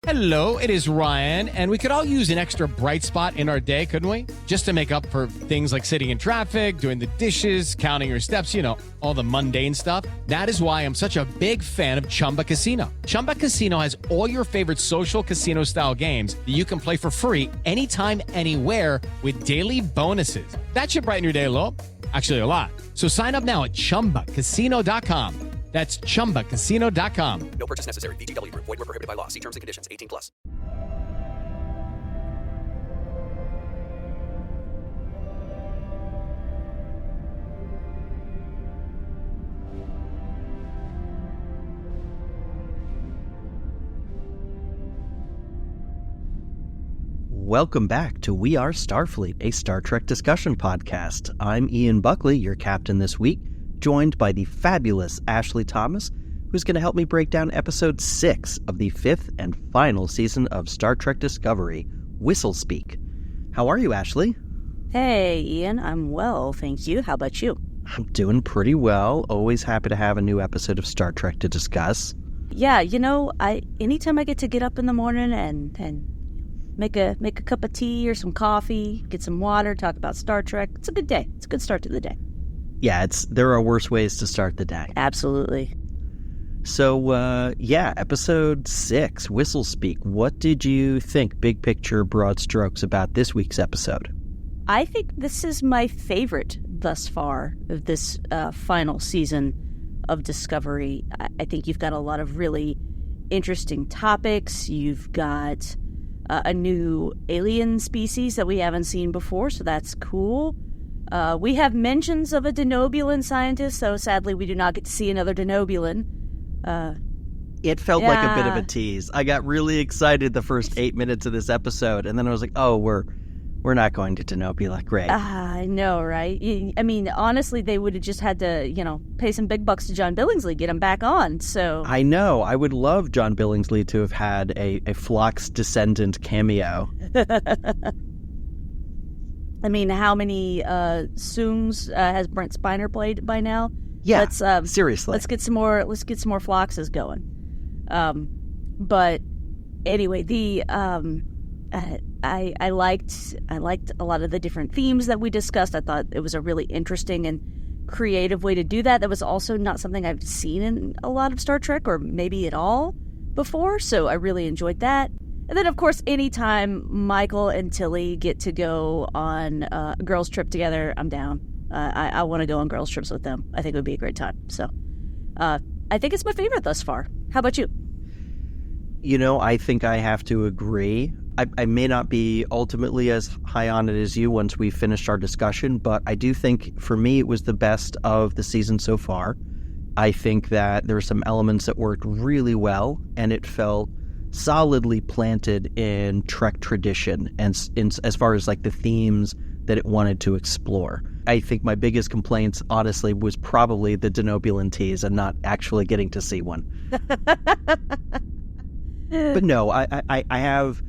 Hello, it is Ryan, and we could all use an extra bright spot in our day, couldn't we? Just to make up for things like sitting in traffic, doing the dishes, counting your steps, you know, all the mundane stuff. That is why I'm such a big fan of Chumba Casino. Chumba Casino has all your favorite social casino-style games that you can play for free anytime, anywhere with daily bonuses. That should brighten your day a little. Actually, a lot. So sign up now at ChumbaCasino.com. That's ChumbaCasino.com. No purchase necessary. VGW Group. Void where prohibited by law. See terms and conditions. 18+. Welcome back to We Are Starfleet, a Star Trek discussion podcast. I'm Ian Buckley, your captain this week, joined by the fabulous Ashley Thomas, who's going to help me break down episode 6 of the 5th and final season of Star Trek Discovery, Whistlespeak. How are you, Ashley? Hey, Ian. I'm well, thank you. How about you? I'm doing pretty well. Always happy to have a new episode of Star Trek to discuss. Yeah, you know, anytime I get to get up in the morning and make a cup of tea or some coffee, get some water, talk about Star Trek, it's a good day. It's a good start to the day. Yeah, there are worse ways to start the day. Absolutely. So, episode 6, Whistlespeak. What did you think, big picture, broad strokes, about this week's episode? I think this is my favorite thus far of this final season of Discovery. I think you've got a lot of really interesting topics. You've got a new alien species that we haven't seen before, so that's cool. We have mentions of a Denobulan scientist, so sadly we do not get to see another Denobulan. It felt like a bit of a tease. I got really excited the first 8 minutes of this episode, and then I was like, oh, we're not going to Denobula. Great. I know, right? I mean, honestly, they would have just had to, pay some big bucks to John Billingsley, get him back on, so... I know. I would love John Billingsley to have had a Phlox descendant cameo. I mean, how many Sooms has Brent Spiner played by now? Yeah, seriously. Let's get some more Phloxes going. But anyway, I liked a lot of the different themes that we discussed. I thought it was a really interesting and creative way to do that. That was also not something I've seen in a lot of Star Trek, or maybe at all before. So I really enjoyed that. And then, of course, anytime Michael and Tilly get to go on a girls' trip together, I'm down. I want to go on girls' trips with them. I think it would be a great time. So I think it's my favorite thus far. How about you? I think I have to agree. I may not be ultimately as high on it as you once we've finished our discussion, but I do think, for me, it was the best of the season so far. I think that there were some elements that worked really well, and it felt solidly planted in Trek tradition, and as far as like the themes that it wanted to explore. I think my biggest complaints, honestly, was probably the Denobulan tease and not actually getting to see one. But no, I have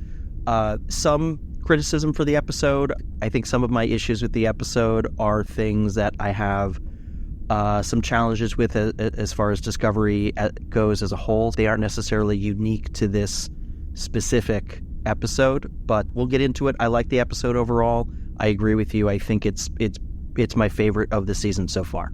some criticism for the episode. I think some of my issues with the episode are things that I have some challenges with as far as Discovery goes as a whole. They aren't necessarily unique to this specific episode, but we'll get into it. I like the episode overall. I agree with you. I think it's my favorite of the season so far.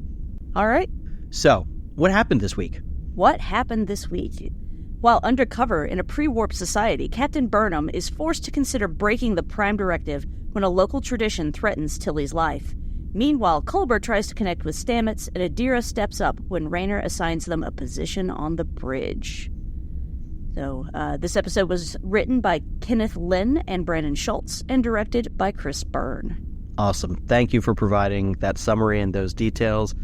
All right. So, what happened this week? What happened this week? While undercover in a pre-warp society, Captain Burnham is forced to consider breaking the Prime Directive when a local tradition threatens Tilly's life. Meanwhile, Culber tries to connect with Stamets, and Adira steps up when Rayner assigns them a position on the bridge. So, this episode was written by Kenneth Lynn and Brandon Schultz, and directed by Chris Byrne. Awesome. Thank you for providing that summary and those details,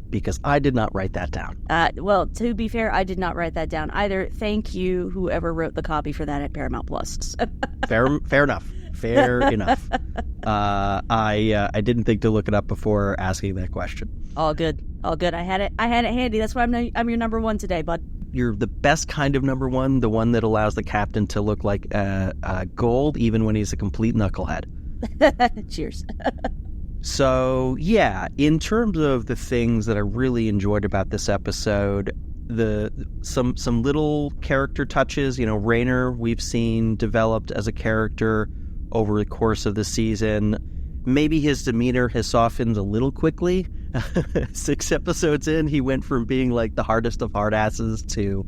because I did not write that down. Well, to be fair, I did not write that down either. Thank you, whoever wrote the copy for that at Paramount Plus. Fair enough. Fair enough. I didn't think to look it up before asking that question. All good. I had it handy. That's why I'm your number one today, bud. You're the best kind of number one, the one that allows the captain to look like gold even when he's a complete knucklehead. Cheers. So, yeah, in terms of the things that I really enjoyed about this episode, some little character touches. Rayner we've seen developed as a character over the course of the season. Maybe his demeanor has softened a little quickly. 6 episodes in, he went from being like the hardest of hard asses to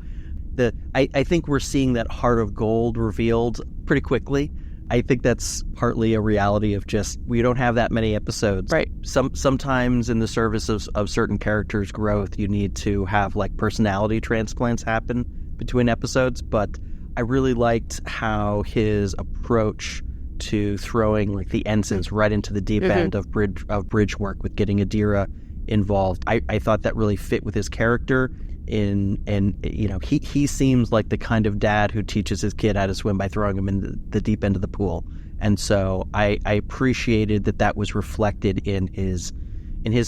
I think we're seeing that heart of gold revealed pretty quickly. I think that's partly a reality of just we don't have that many episodes. Right. Sometimes in the service of certain characters' growth, you need to have like personality transplants happen between episodes. But I really liked how his approach to throwing like the ensigns right into the deep end of bridge work with getting Adira involved. I thought that really fit with his character. He seems like the kind of dad who teaches his kid how to swim by throwing him in the deep end of the pool. And so I appreciated that was reflected in his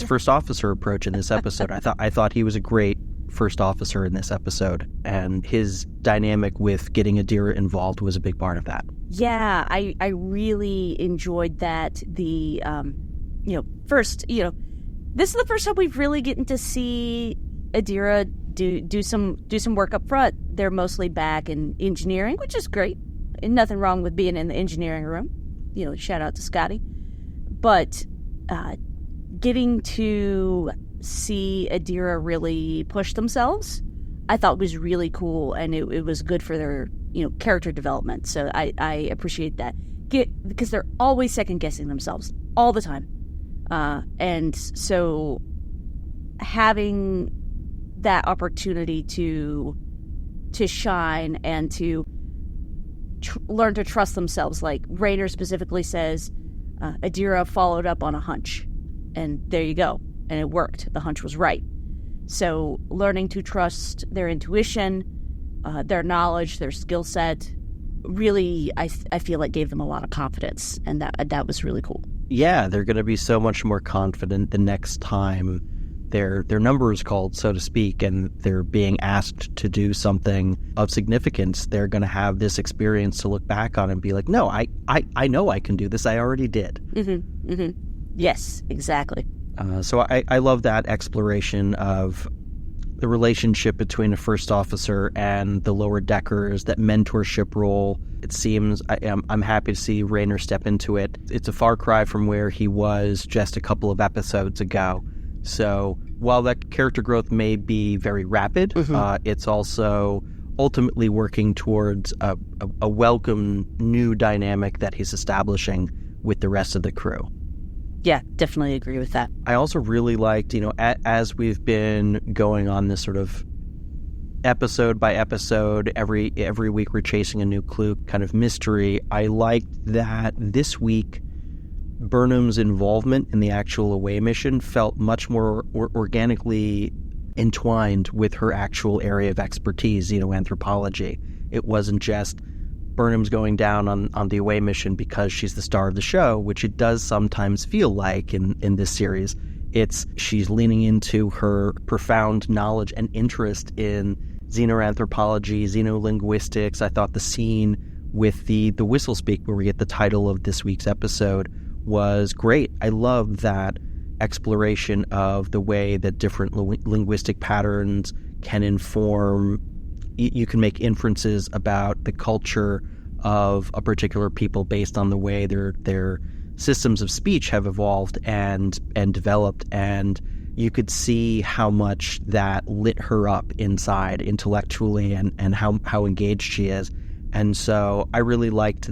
first officer approach in this episode. I thought he was a great first officer in this episode, and his dynamic with getting Adira involved was a big part of that. Yeah, I really enjoyed that. First, this is the first time we've really gotten to see Adira do some work up front. They're mostly back in engineering, which is great. And nothing wrong with being in the engineering room. Shout out to Scotty. But getting to see Adira really push themselves, I thought was really cool, and it was good for their character development. So I appreciate that. Because they're always second guessing themselves all the time, and so having that opportunity to shine and to learn to trust themselves. Like Rayner specifically says, Adira followed up on a hunch, and there you go. And it worked. The hunch was right. So learning to trust their intuition, their knowledge, their skill set, really, I feel like gave them a lot of confidence, and that was really cool. Yeah, they're going to be so much more confident the next time their number is called, so to speak, and they're being asked to do something of significance. They're going to have this experience to look back on and be like, no, I know I can do this. I already did. Mm-hmm. Mm-hmm. Yes, exactly. So I love that exploration of the relationship between a first officer and the lower deckers, that mentorship role. It seems I'm happy to see Rayner step into it. It's a far cry from where he was just a couple of episodes ago. So while that character growth may be very rapid, it's also ultimately working towards a welcome new dynamic that he's establishing with the rest of the crew. Yeah, definitely agree with that. I also really liked, as we've been going on this sort of episode by episode, every week we're chasing a new clue kind of mystery. I liked that this week Burnham's involvement in the actual away mission felt much more organically entwined with her actual area of expertise, anthropology. It wasn't just Burnham's going down on the away mission because she's the star of the show, which it does sometimes feel like in this series. It's she's leaning into her profound knowledge and interest in xenoanthropology, xenolinguistics. I thought the scene with the Whistlespeak, where we get the title of this week's episode, was great. I love that exploration of the way that different linguistic patterns can inform. You can make inferences about the culture of a particular people based on the way their systems of speech have evolved and developed, and you could see how much that lit her up inside intellectually and how engaged she is. And so I really liked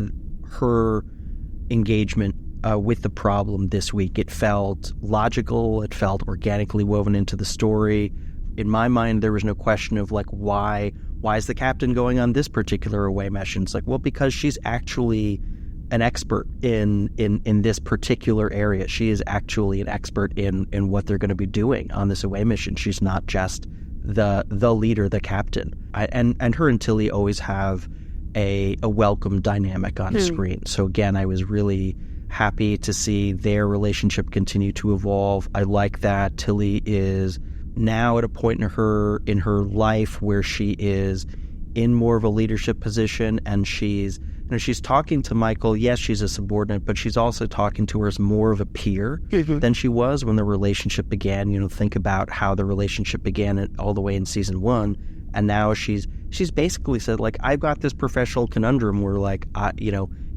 her engagement with the problem this week. It felt logical. It felt organically woven into the story. In my mind, there was no question of like, why is the captain going on this particular away mission? It's like, well, because she's actually an expert in this particular area. She is actually an expert in what they're going to be doing on this away mission. She's not just the leader, the captain. And her and Tilly always have a welcome dynamic on screen. So again, I was really happy to see their relationship continue to evolve. I like that Tilly is now at a point in her life where she is in more of a leadership position, and she's she's talking to Michael. Yes, she's a subordinate, but she's also talking to her as more of a peer than she was when the relationship began. Think about how the relationship began all the way in season 1. And now she's basically said, like, I've got this professional conundrum where, like,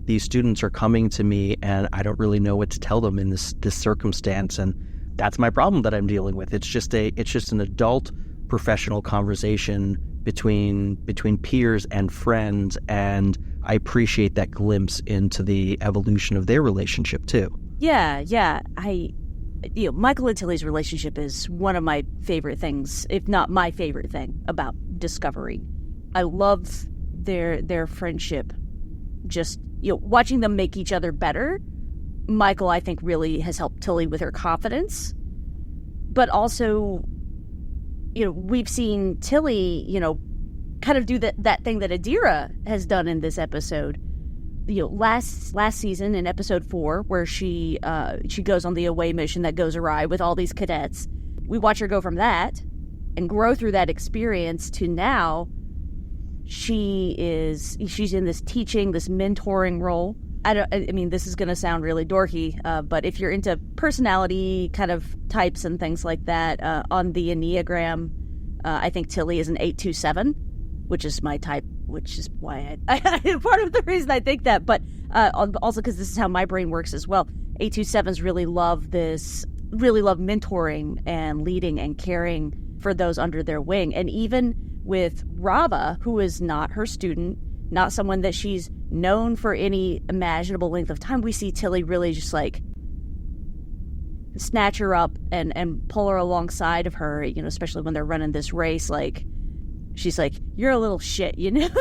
these students are coming to me and I don't really know what to tell them in this circumstance. And that's my problem that I'm dealing with. It's just an adult professional conversation between peers and friends, and I appreciate that glimpse into the evolution of their relationship too. Yeah. Michael and Tilly's relationship is one of my favorite things, if not my favorite thing about Discovery. I love their friendship. Just watching them make each other better. Michael, I think, really has helped Tilly with her confidence, but also, we've seen Tilly, kind of do that thing that Adira has done in this episode. Last season in episode 4, where she goes on the away mission that goes awry with all these cadets. We watch her go from that and grow through that experience to now she's in this teaching, this mentoring role. I mean, this is going to sound really dorky, but if you're into personality kind of types and things like that, on the Enneagram, I think Tilly is an 827, which is my type, which is why I part of the reason I think that, but also because this is how my brain works as well. 827s really love mentoring and leading and caring for those under their wing. And even with Rava, who is not her student, not someone that she's known for any imaginable length of time, we see Tilly really just like snatch her up and pull her alongside of her, especially when they're running this race. Like, she's like, you're a little shit, and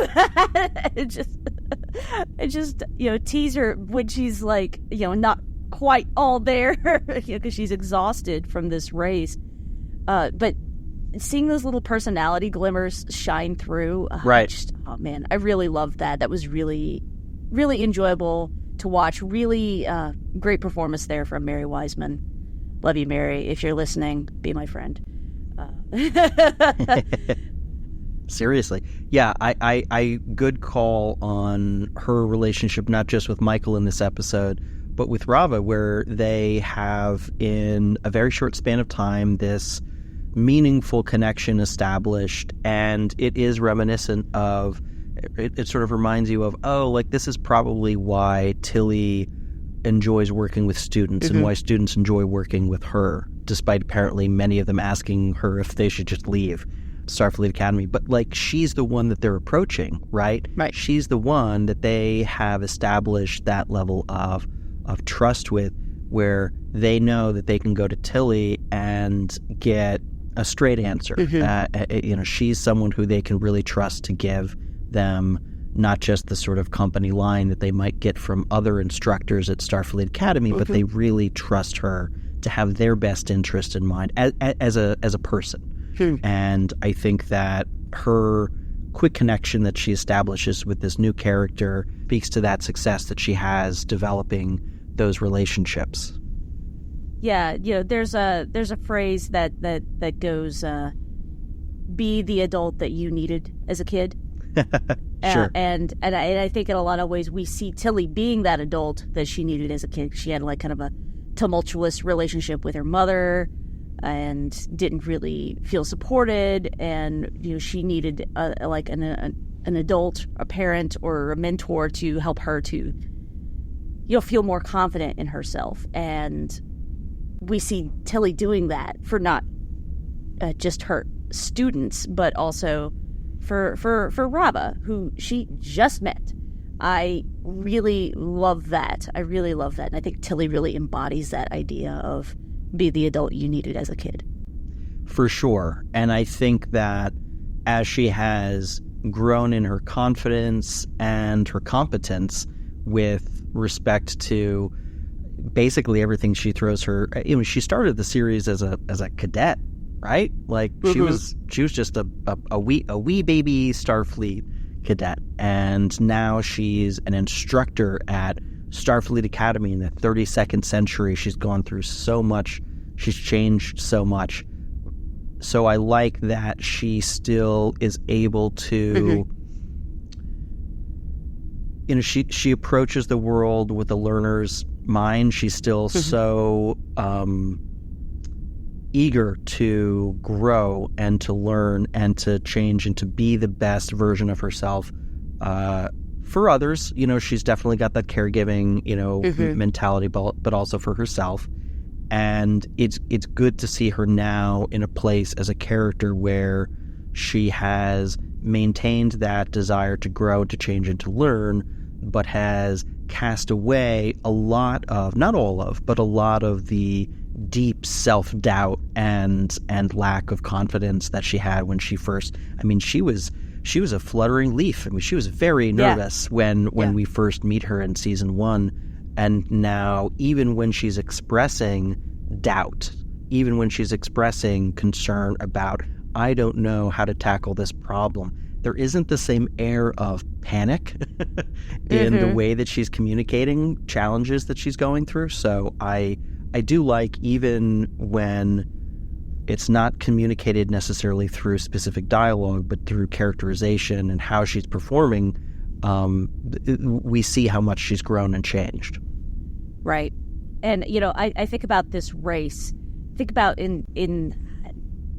just tease her when she's like, not quite all there, because she's exhausted from this race. But seeing those little personality glimmers shine through, right? Oh man, I really loved that. That was really, really enjoyable to watch. Really great performance there from Mary Wiseman. Love you, Mary. If you're listening, be my friend. Seriously. Yeah, I good call on her relationship, not just with Michael in this episode, but with Rava, where they have, in a very short span of time, this meaningful connection established. And it is reminiscent of, it sort of reminds you of, this is probably why Tilly enjoys working with students and why students enjoy working with her, despite apparently many of them asking her if they should just leave Starfleet Academy. But she's the one that they're approaching, right? Right. She's the one that they have established that level of trust with, where they know that they can go to Tilly and get a straight answer. She's someone who they can really trust to give them not just the sort of company line that they might get from other instructors at Starfleet Academy, but they really trust her to have their best interest in mind as a person. And I think that her quick connection that she establishes with this new character speaks to that success that she has developing those relationships. Yeah, there's a phrase that goes, be the adult that you needed as a kid. Sure. And I think in a lot of ways we see Tilly being that adult that she needed as a kid. She had kind of a tumultuous relationship with her mother and didn't really feel supported, and she needed an adult, a parent or a mentor to help her to feel more confident in herself. And we see Tilly doing that for not just her students, but also for Rava, who she just met. I really love that. And I think Tilly really embodies that idea of be the adult you needed as a kid. For sure. And I think that as she has grown in her confidence and her competence with respect to basically everything she throws her, she started the series as a cadet, right? She was just a wee baby Starfleet cadet, and now she's an instructor at Starfleet Academy in the 32nd century. She's gone through so much. She's changed so much. So I like that she still is able to she approaches the world with a learner's mind. She's still so eager to grow and to learn and to change and to be the best version of herself for others. She's definitely got that caregiving, mentality, but also for herself. And it's good to see her now in a place as a character where she has maintained that desire to grow, to change, and to learn, but has cast away a lot of, not all of, but a lot of the deep self-doubt and lack of confidence that she had when she first, she was a fluttering leaf. She was very nervous when we first meet her in season 1. And now, even when she's expressing doubt, even when she's expressing concern about, I don't know how to tackle this problem, there isn't the same air of panic in the way that she's communicating challenges that she's going through. So I do like, even when it's not communicated necessarily through specific dialogue, but through characterization and how she's performing, we see how much she's grown and changed. Right. And, I think about this race. Think about in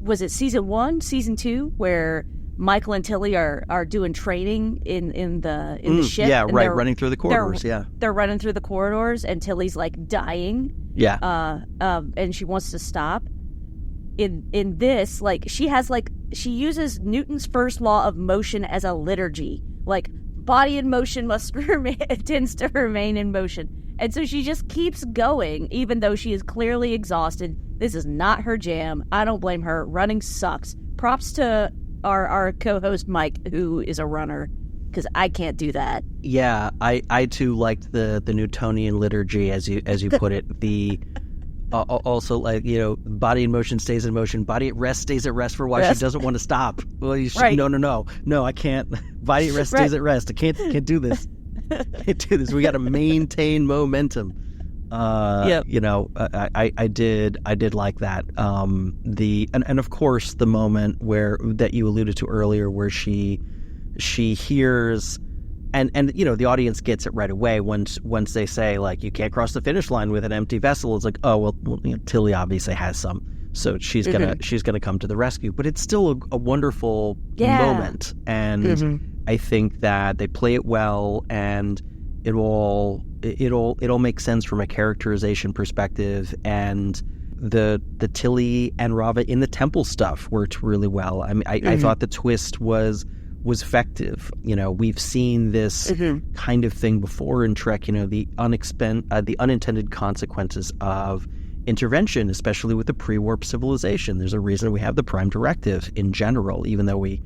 was it season 1, season 2, where Michael and Tilly are doing training in the ship. Yeah, right, running through the corridors, They're running through the corridors, and Tilly's, dying. Yeah. And she wants to stop. In this, she uses Newton's first law of motion as a liturgy. Body in motion tends to remain in motion. And so she just keeps going, even though she is clearly exhausted. This is not her jam. I don't blame her. Running sucks. Props to our co-host Mike, who is a runner, because I can't do that. Yeah, I too liked the Newtonian liturgy, as you put it. The also, body in motion stays in motion. Body at rest stays at rest for a while. She doesn't want to stop. Well, you should, right. No, I can't. Body at rest stays at rest. I can't do this. Can't do this. We got to maintain momentum. I did like that. And of course the moment that you alluded to earlier, where she hears, and the audience gets it right away once they say, you can't cross the finish line with an empty vessel. It's like, oh well, Tilly obviously has some, so she's gonna come to the rescue. But it's still a wonderful moment, and I think that they play it well, and it all makes sense from a characterization perspective. And the Tilly and Rava in the temple stuff worked really well. I thought the twist was effective. We've seen this kind of thing before in Trek. The unintended consequences of intervention, especially with the pre-warp civilization. There's a reason we have the Prime Directive in general, even though we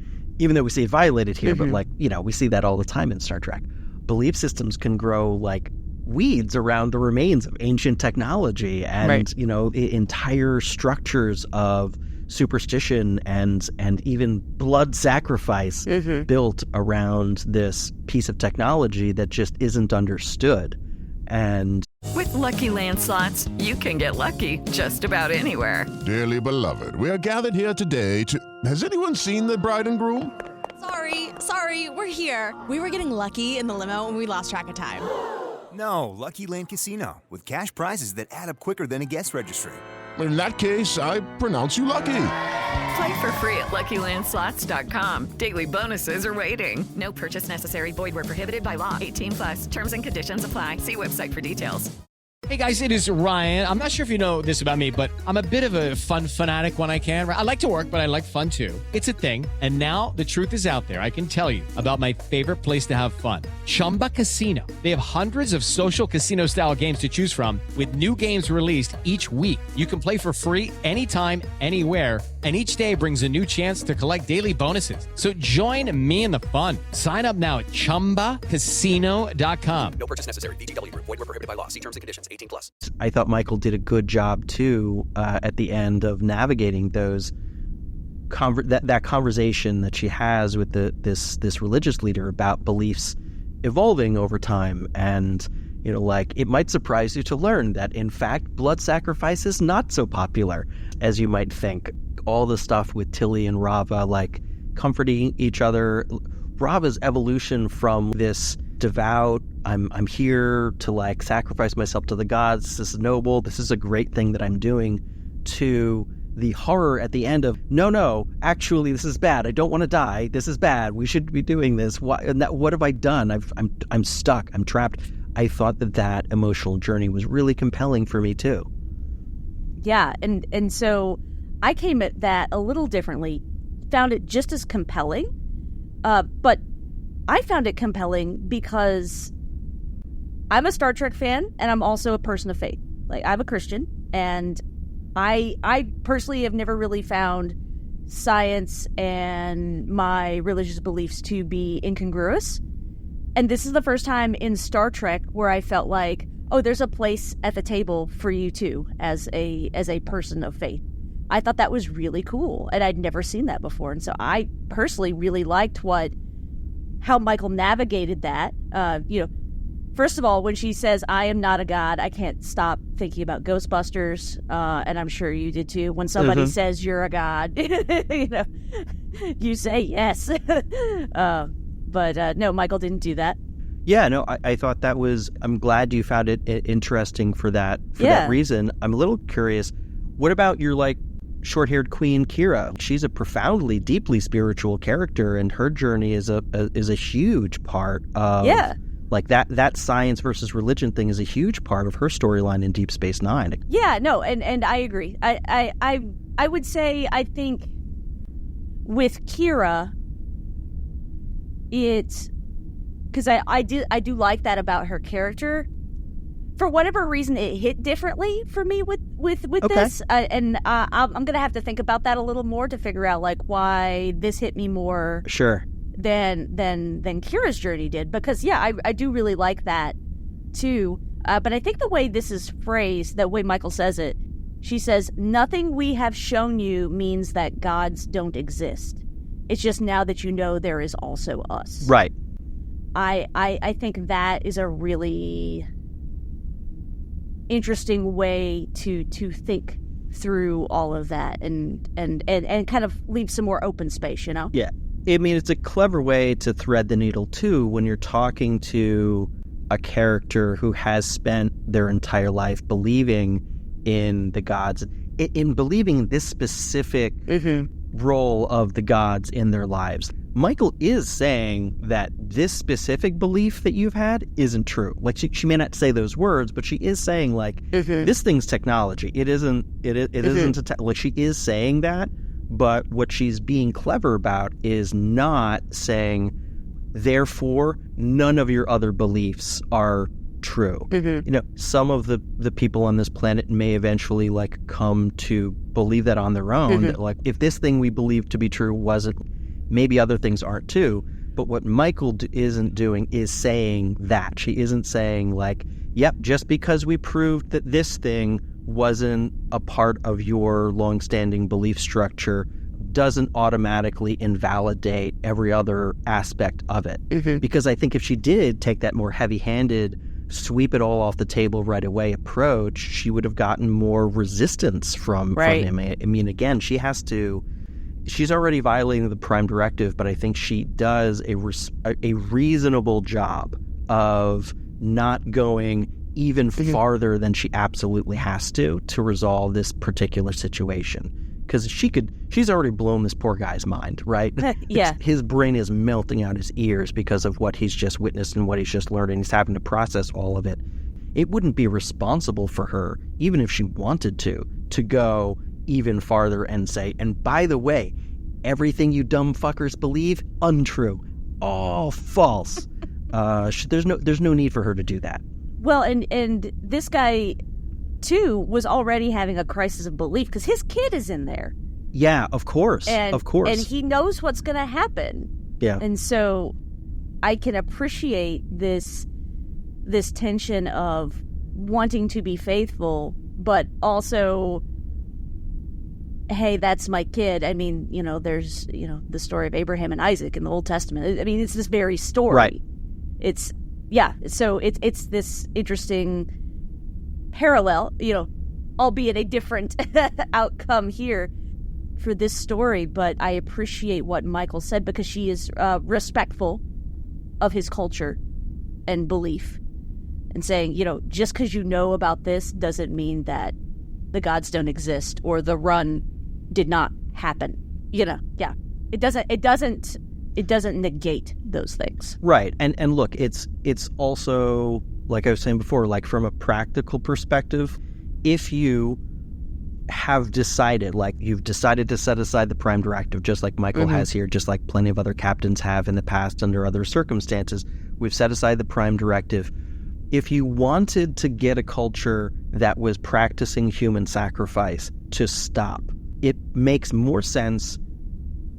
see it violated here, but we see that all the time in Star Trek. Belief systems can grow like weeds around the remains of ancient technology, and entire structures of superstition and even blood sacrifice built around this piece of technology that just isn't understood. And with Lucky Land Slots, you can get lucky just about anywhere. Dearly beloved, we are gathered here today to... Has anyone seen the bride and groom? Sorry, we're here. We were getting lucky in the limo and we lost track of time. No, Lucky Land Casino, with cash prizes that add up quicker than a guest registry. In that case, I pronounce you lucky. Play for free at LuckyLandSlots.com. Daily bonuses are waiting. No purchase necessary. Void where prohibited by law. 18+. Terms and conditions apply. See website for details. Hey guys, it is Ryan. I'm not sure if you know this about me, but I'm a bit of a fun fanatic when I can. I like to work, but I like fun too. It's a thing. And now the truth is out there. I can tell you about my favorite place to have fun. Chumba Casino. They have hundreds of social casino style games to choose from, with new games released each week. You can play for free anytime, anywhere. And each day brings a new chance to collect daily bonuses. So join me in the fun. Sign up now at ChumbaCasino.com. No purchase necessary. VGW. Void where prohibited by law. See terms and conditions. 18+. I thought Michael did a good job too at the end of navigating those that conversation that she has with this religious leader about beliefs evolving over time. And it might surprise you to learn that in fact blood sacrifice is not so popular as you might think. All the stuff with Tilly and Rava, comforting each other, Rava's evolution from this devout. I'm here to like sacrifice myself to the gods. This is noble. This is a great thing that I'm doing. To the horror at the end of no, actually this is bad. I don't want to die. This is bad. We should be doing this. What have I done? I'm stuck. I'm trapped. I thought that emotional journey was really compelling for me too. Yeah, and so I came at that a little differently. Found it just as compelling, but I found it compelling because I'm a Star Trek fan and I'm also a person of faith. Like, I'm a Christian, and I personally have never really found science and my religious beliefs to be incongruous. And this is the first time in Star Trek where I felt like, oh, there's a place at the table for you too, as a person of faith. I thought that was really cool, and I'd never seen that before. And so I personally really liked how Michael navigated that. First of all, when she says, I am not a god, I can't stop thinking about Ghostbusters, and I'm sure you did too. When somebody says you're a god, you say yes. But no, Michael didn't do that. Yeah, no, I thought that was, I'm glad you found it interesting for that reason. I'm a little curious, what about your short-haired queen Kira? She's a profoundly, deeply spiritual character, and her journey is a huge part of that science versus religion thing is a huge part of her storyline in Deep Space Nine. Yeah, no, and I agree. I would say, I think with Kira, it's because I do like that about her character. For whatever reason, it hit differently for me with this, and I'm gonna have to think about that a little more to figure out why this hit me more. Sure. Than Kira's journey did, because I do really like that too. But I think the way this is phrased, the way Michael says it, she says, "Nothing we have shown you means that gods don't exist. It's just now that you know there is also us." Right. I think that is a really interesting way to think through all of that and kind of leave some more open space, Yeah. I mean, it's a clever way to thread the needle, too, when you're talking to a character who has spent their entire life believing in the gods, in believing this specific role of the gods in their lives. Michael is saying that this specific belief that you've had isn't true. She may not say those words, but she is saying this thing's technology. It isn't. It isn't. She is saying that, but what she's being clever about is not saying, therefore, none of your other beliefs are true. Some of the people on this planet may eventually come to believe that on their own. That, if this thing we believe to be true wasn't. Maybe other things aren't too, but what Michael isn't doing is saying that. She isn't saying yep, just because we proved that this thing wasn't a part of your long-standing belief structure doesn't automatically invalidate every other aspect of it. Because I think if she did take that more heavy-handed, sweep it all off the table right away approach, she would have gotten more resistance from him. I mean, again, she's already violating the Prime Directive, but I think she does a reasonable job of not going even farther than she absolutely has to resolve this particular situation. Because she's already blown this poor guy's mind, right? Yeah. His brain is melting out his ears because of what he's just witnessed and what he's just learned, and he's having to process all of it. It wouldn't be responsible for her, even if she wanted to go even farther and say, and by the way, everything you dumb fuckers believe, untrue. All false. There's no need for her to do that. Well, and this guy, too, was already having a crisis of belief because his kid is in there. Yeah, of course. And he knows what's going to happen. Yeah. And so I can appreciate this tension of wanting to be faithful, but also, hey, that's my kid. I mean, there's, the story of Abraham and Isaac in the Old Testament. I mean, it's this very story. Right. So it's this interesting parallel, albeit a different outcome here for this story. But I appreciate what Michael said because she is respectful of his culture and belief, and saying, just because you know about this doesn't mean that the gods don't exist or the run did not happen. Yeah. It doesn't negate those things. Right. And look, it's also, like I was saying before, like from a practical perspective, if you have decided, like you've decided to set aside the Prime Directive, just like Michael has here, just like plenty of other captains have in the past under other circumstances, we've set aside the Prime Directive. If you wanted to get a culture that was practicing human sacrifice to stop, it makes more sense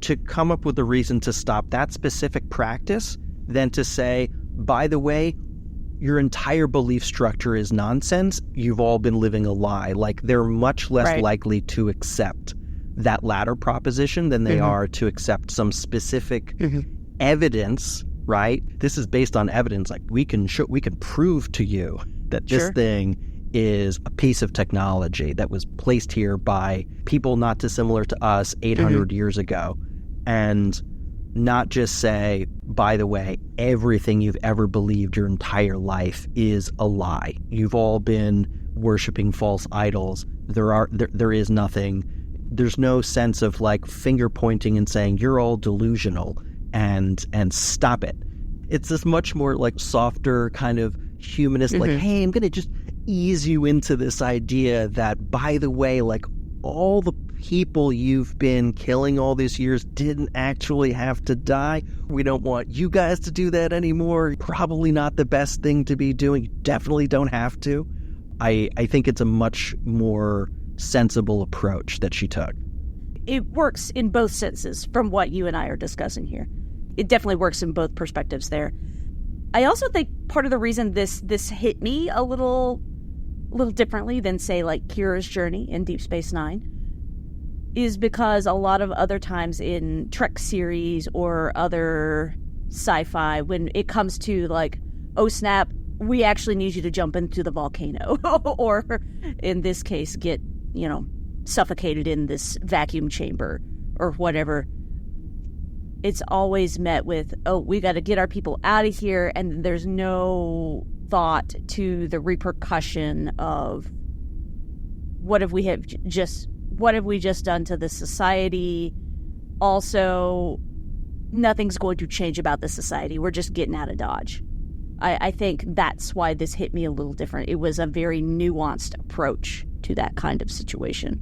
to come up with a reason to stop that specific practice than to say, by the way, your entire belief structure is nonsense. You've all been living a lie. Like, they're much less likely to accept that latter proposition than they are to accept some specific evidence, right? This is based on evidence. Like, we can prove to you that this thing is a piece of technology that was placed here by people not dissimilar to us 800 years ago. And not just say, by the way, everything you've ever believed your entire life is a lie. You've all been worshiping false idols. There is nothing. There's no sense of like finger pointing and saying you're all delusional and stop it. It's this much more like softer kind of humanist, like, hey, I'm going to just ease you into this idea that, by the way, like all the people you've been killing all these years didn't actually have to die. We don't want you guys to do that anymore. Probably not the best thing to be doing. You definitely don't have to. I think it's a much more sensible approach that she took. It works in both senses from what you and I are discussing here. It definitely works in both perspectives there. I also think part of the reason this hit me a little differently than, say, like Kira's journey in Deep Space Nine is because a lot of other times in Trek series or other sci-fi, when it comes to like, oh snap, we actually need you to jump into the volcano or in this case get, suffocated in this vacuum chamber or whatever, it's always met with, oh, we got to get our people out of here, and there's no thought to the repercussion of what have we just done to the society. Also, nothing's going to change about the society. We're just getting out of Dodge. I think that's why this hit me a little different. It was a very nuanced approach to that kind of situation.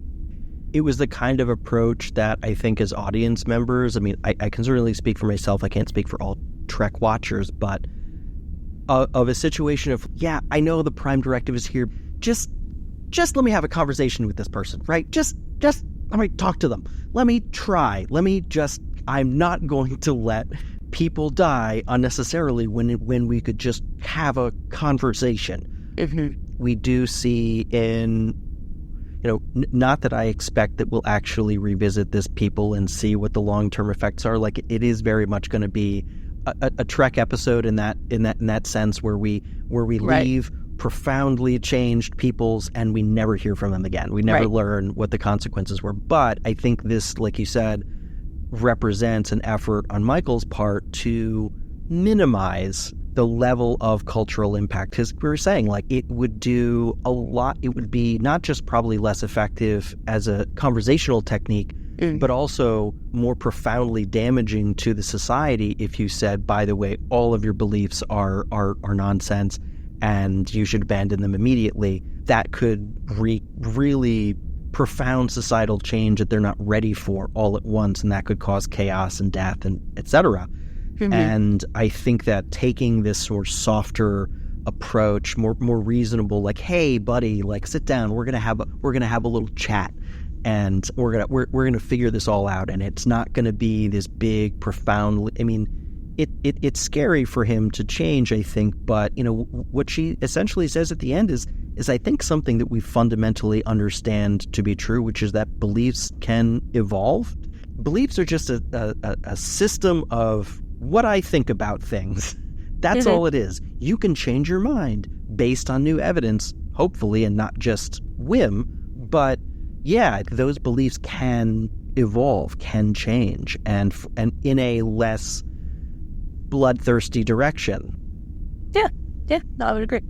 It was the kind of approach that I think as audience members, I mean, I can certainly speak for myself. I can't speak for all Trek watchers, but of a situation of, yeah, I know the Prime Directive is here. Just let me have a conversation with this person, right? Just let me talk to them. Let me try. I'm not going to let people die unnecessarily when we could just have a conversation. We do see in, not that I expect that we'll actually revisit this people and see what the long-term effects are. Like, it is very much going to be a Trek episode in that sense where we leave profoundly changed peoples and we never hear from them again. We never learn what the consequences were. But I think this, like you said, represents an effort on Michael's part to minimize the level of cultural impact. Because we were saying, like, it would do a lot. It would be not just probably less effective as a conversational technique, but also more profoundly damaging to the society if you said, by the way, all of your beliefs are nonsense and you should abandon them immediately. That could really profound societal change that they're not ready for all at once, and that could cause chaos and death and etc. And I think that taking this sort of softer approach, more reasonable, like, hey buddy, like, sit down, we're gonna have a little chat, and we're gonna figure this all out, and it's not gonna be this big profound, I mean, it's scary for him to change, I think, but what she essentially says at the end is I think something that we fundamentally understand to be true, which is that beliefs can evolve. Beliefs are just a system of what I think about things. That's all it is. You can change your mind based on new evidence, hopefully, and not just whim. But yeah, those beliefs can evolve, can change, and in a less bloodthirsty direction. Yeah, Yeah, no, I would agree.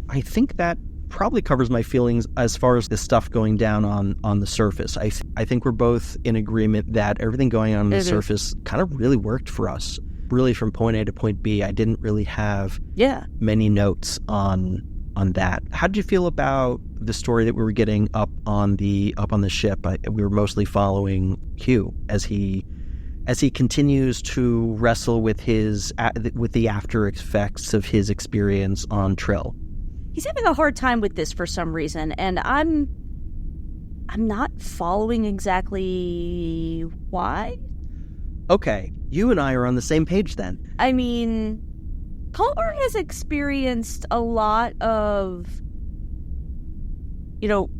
I think that probably covers my feelings as far as the stuff going down on the surface. I think we're both in agreement that everything going on the surface kind of really worked for us. Really, from point A to point B, I didn't really have many notes on that. How did you feel about the story that we were getting up on the ship? We were mostly following Hugh as he continues to wrestle with the after effects of his experience on Trill. He's having a hard time with this for some reason, and I'm not following exactly why. Okay, you and I are on the same page then. I mean, Culver has experienced a lot of,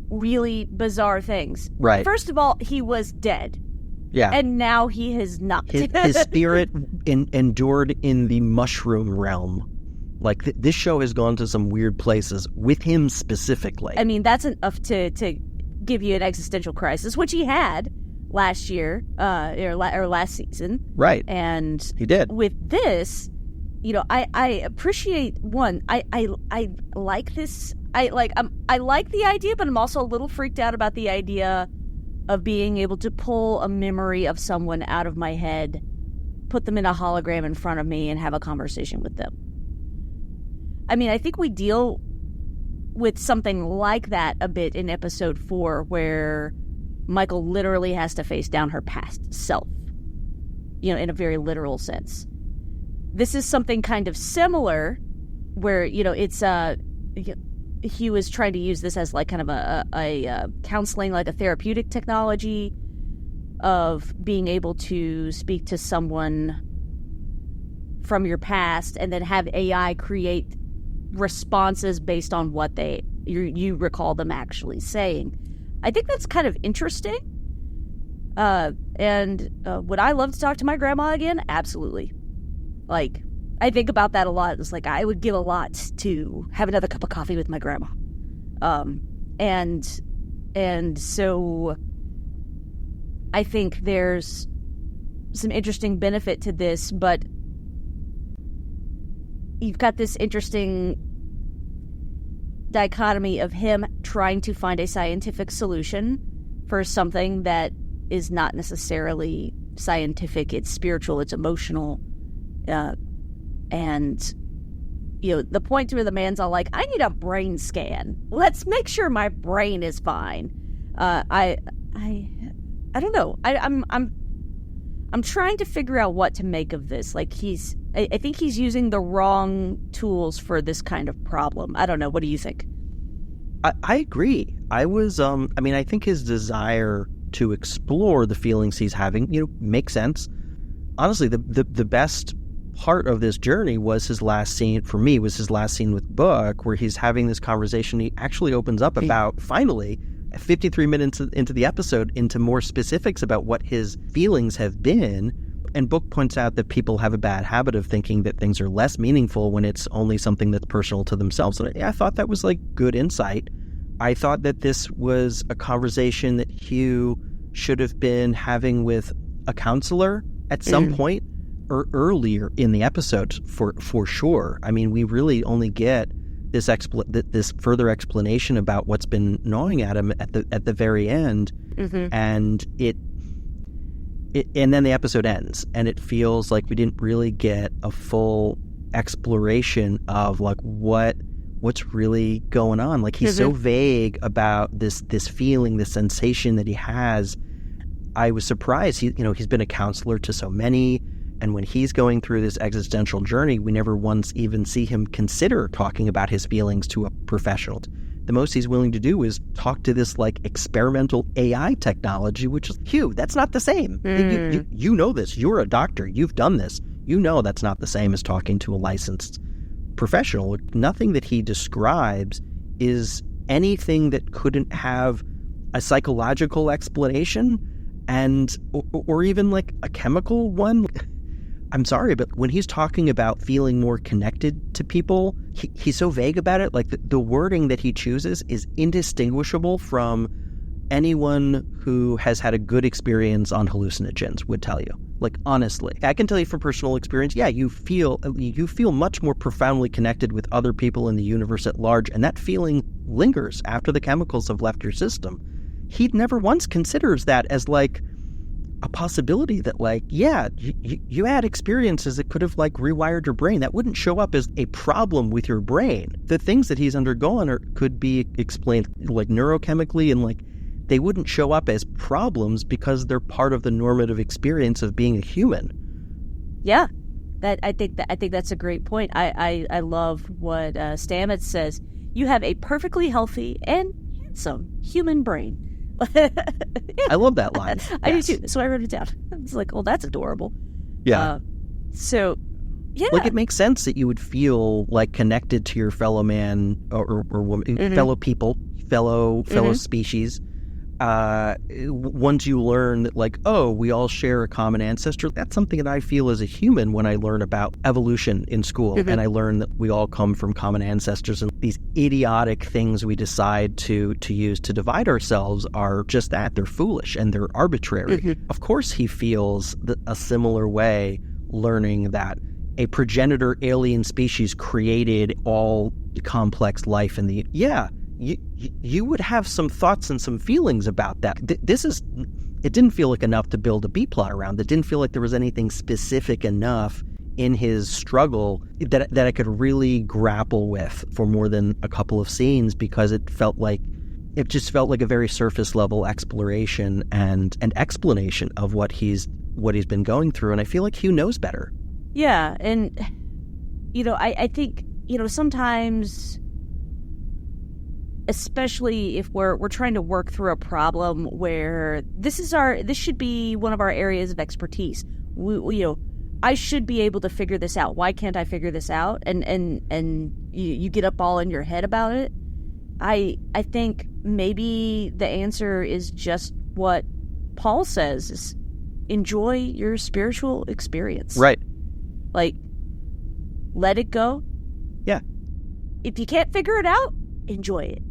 really bizarre things. Right. First of all, he was dead. Yeah. And now he has not. His spirit endured in the mushroom realm. Like, this show has gone to some weird places with him specifically. I mean, that's enough to give you an existential crisis, which he had last year, or last season. Right. And he did. With this, I appreciate, one, I like this. I like the idea, but I'm also a little freaked out about the idea of being able to pull a memory of someone out of my head, put them in a hologram in front of me, and have a conversation with them. I mean, I think we deal with something like that a bit in episode 4, where Michael literally has to face down her past self, in a very literal sense. This is something kind of similar, where, it's Hugh is trying to use this as like kind of a counseling, like a therapeutic technology of being able to speak to someone from your past and then have AI create responses based on what you recall them actually saying. I think that's kind of interesting. And would I love to talk to my grandma again? Absolutely. Like, I think about that a lot. It's like, I would give a lot to have another cup of coffee with my grandma. And so I think there's some interesting benefit to this, but you've got this interesting dichotomy of him trying to find a scientific solution for something that is not necessarily scientific. It's spiritual, it's emotional. And, the point where the man's all like, I need a brain scan. Let's make sure my brain is fine. I don't know. I'm trying to figure out what to make of this. Like, I think he's using the wrong tools for this kind of problem. I don't know. What do you think? I agree. I think his desire to explore the feelings he's having, makes sense. Honestly, the best part of this journey was his last scene, for me, was his last scene with Book, where he's having this conversation. He actually opens up about, finally, 53 minutes into the episode, into more specifics about what his feelings have been. And Book points out that people have a bad habit of thinking that things are less meaningful when it's only something that's personal to themselves. And I thought that was like good insight. I thought that this was a conversation that Hugh should have been having with a counselor at some point or earlier in the episode, for sure. I mean, we really only get this further explanation about what's been gnawing at him at the very end, and and then the episode ends, and it feels like we didn't really get a full exploration of like what's really going on. Like, he's so vague about this feeling, this sensation that he has. I was surprised. He's been a counselor to so many, and when he's going through this existential journey, we never once even see him consider talking about his feelings to a professional. The most he's willing to do is talk to this like experimental AI technology, which is, Hugh, that's not the same. You know this. You're a doctor. You've done this. You know that's not the same as talking to a licensed professional. Nothing that he describes is anything that couldn't have a psychological explanation or even like a chemical one. I'm sorry, but when he's talking about feeling more connected to people, he's so vague about it. Like, the wording that he chooses is indistinguishable from anyone who has had a good experience on hallucinogens would tell you. Like, honestly, I can tell you from personal experience, yeah, you feel much more profoundly connected with other people in the universe at large, and that feeling lingers after the chemicals have left your system. He never once considers that as like a possibility that, like, yeah, you had experiences that could have like rewired your brain. That wouldn't show up as a problem with your brain. The things that he's undergone could be explained like neurochemically, and like they wouldn't show up as problems because they're part of the normative experience of being a human. Yeah, I think that's a great point. I love what Stamets says. You have a perfectly healthy and handsome human brain. Yeah. I love that line. I do too. So I wrote it down. It's like, oh, that's adorable. Yeah. So, yeah. Like, it makes sense that you would feel like connected to your fellow man or woman, fellow people, fellow species. Once you learn that, like, oh, we all share a common ancestor, that's something that I feel as a human when I learn about evolution in school, and I learn that we all come from common ancestors, and these idiotic things we decide to use to divide ourselves are just that. They're foolish and they're arbitrary. Of course he feels a similar way learning that a progenitor alien species created all complex life in the... Yeah. You would have some thoughts and some feelings about that. It didn't feel like enough to build a B-plot around. It didn't feel like there was anything specific enough in his struggle that I could really grapple with for more than a couple of scenes, because it just felt like a very surface level exploration and explanation of what he's been going through. And I feel like Hugh knows better. Yeah, and I think sometimes, especially if we're trying to work through a problem where this should be one of our areas of expertise. I should be able to figure this out. Why can't I figure this out? And you get up all in your head about it. I think maybe the answer is just what Paul says: is enjoy your spiritual experience. Right. Like, let it go. Yeah. If you can't figure it out, enjoy it.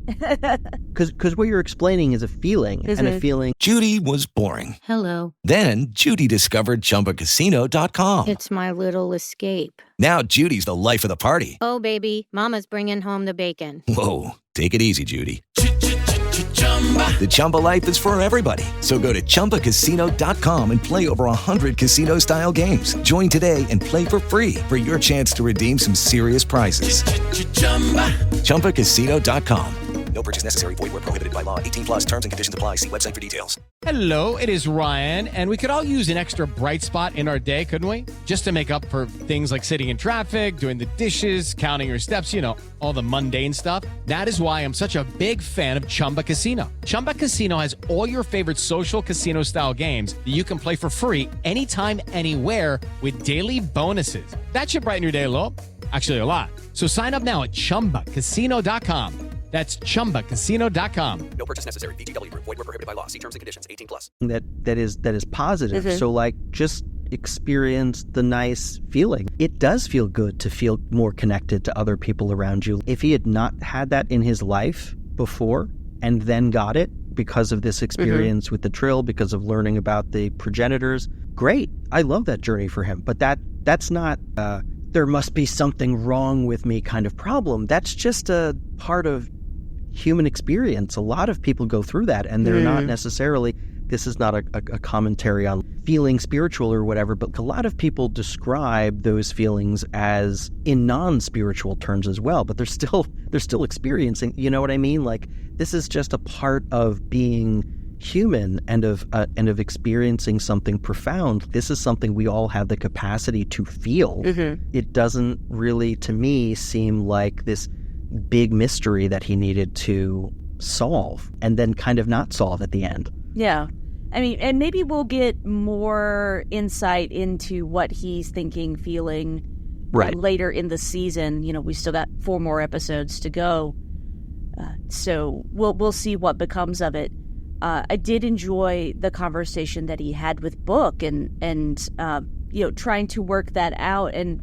Because what you're explaining is a feeling, and a feeling. Judy was boring. Hello. Then Judy discovered ChumbaCasino.com. It's my little escape. Now Judy's the life of the party. Oh, baby, mama's bringing home the bacon. Whoa, take it easy, Judy. The Chumba life is for everybody. So go to ChumbaCasino.com and play over 100 casino-style games. Join today and play for free for your chance to redeem some serious prizes. ChumbaCasino.com. No purchase necessary. Void where prohibited by law. 18+ terms and conditions apply. See website for details. Hello, it is Ryan, and we could all use an extra bright spot in our day, couldn't we? Just to make up for things like sitting in traffic, doing the dishes, counting your steps, all the mundane stuff. That is why I'm such a big fan of Chumba Casino. Chumba Casino has all your favorite social casino-style games that you can play for free anytime, anywhere with daily bonuses. That should brighten your day a little. Actually, a lot. So sign up now at ChumbaCasino.com. That's ChumbaCasino.com. No purchase necessary. VGW Group. Void where prohibited by law. See terms and conditions. 18+. That is positive. So, like, just experience the nice feeling. It does feel good to feel more connected to other people around you. If he had not had that in his life before and then got it because of this experience with the Trill, because of learning about the progenitors, great. I love that journey for him. But that's not there must be something wrong with me kind of problem. That's just a part of human experience. A lot of people go through that, and they're not necessarily, this is not a commentary on feeling spiritual or whatever, but a lot of people describe those feelings as in non-spiritual terms as well, but they're still experiencing, you know what I mean? Like, this is just a part of being human and of experiencing something profound. This is something we all have the capacity to feel. It doesn't really, to me, seem like this big mystery that he needed to solve and then kind of not solve at the end. Yeah. I mean, and maybe we'll get more insight into what he's thinking, feeling later in the season. We still got 4 more episodes to go. So we'll see what becomes of it. I did enjoy the conversation that he had with Book and trying to work that out. And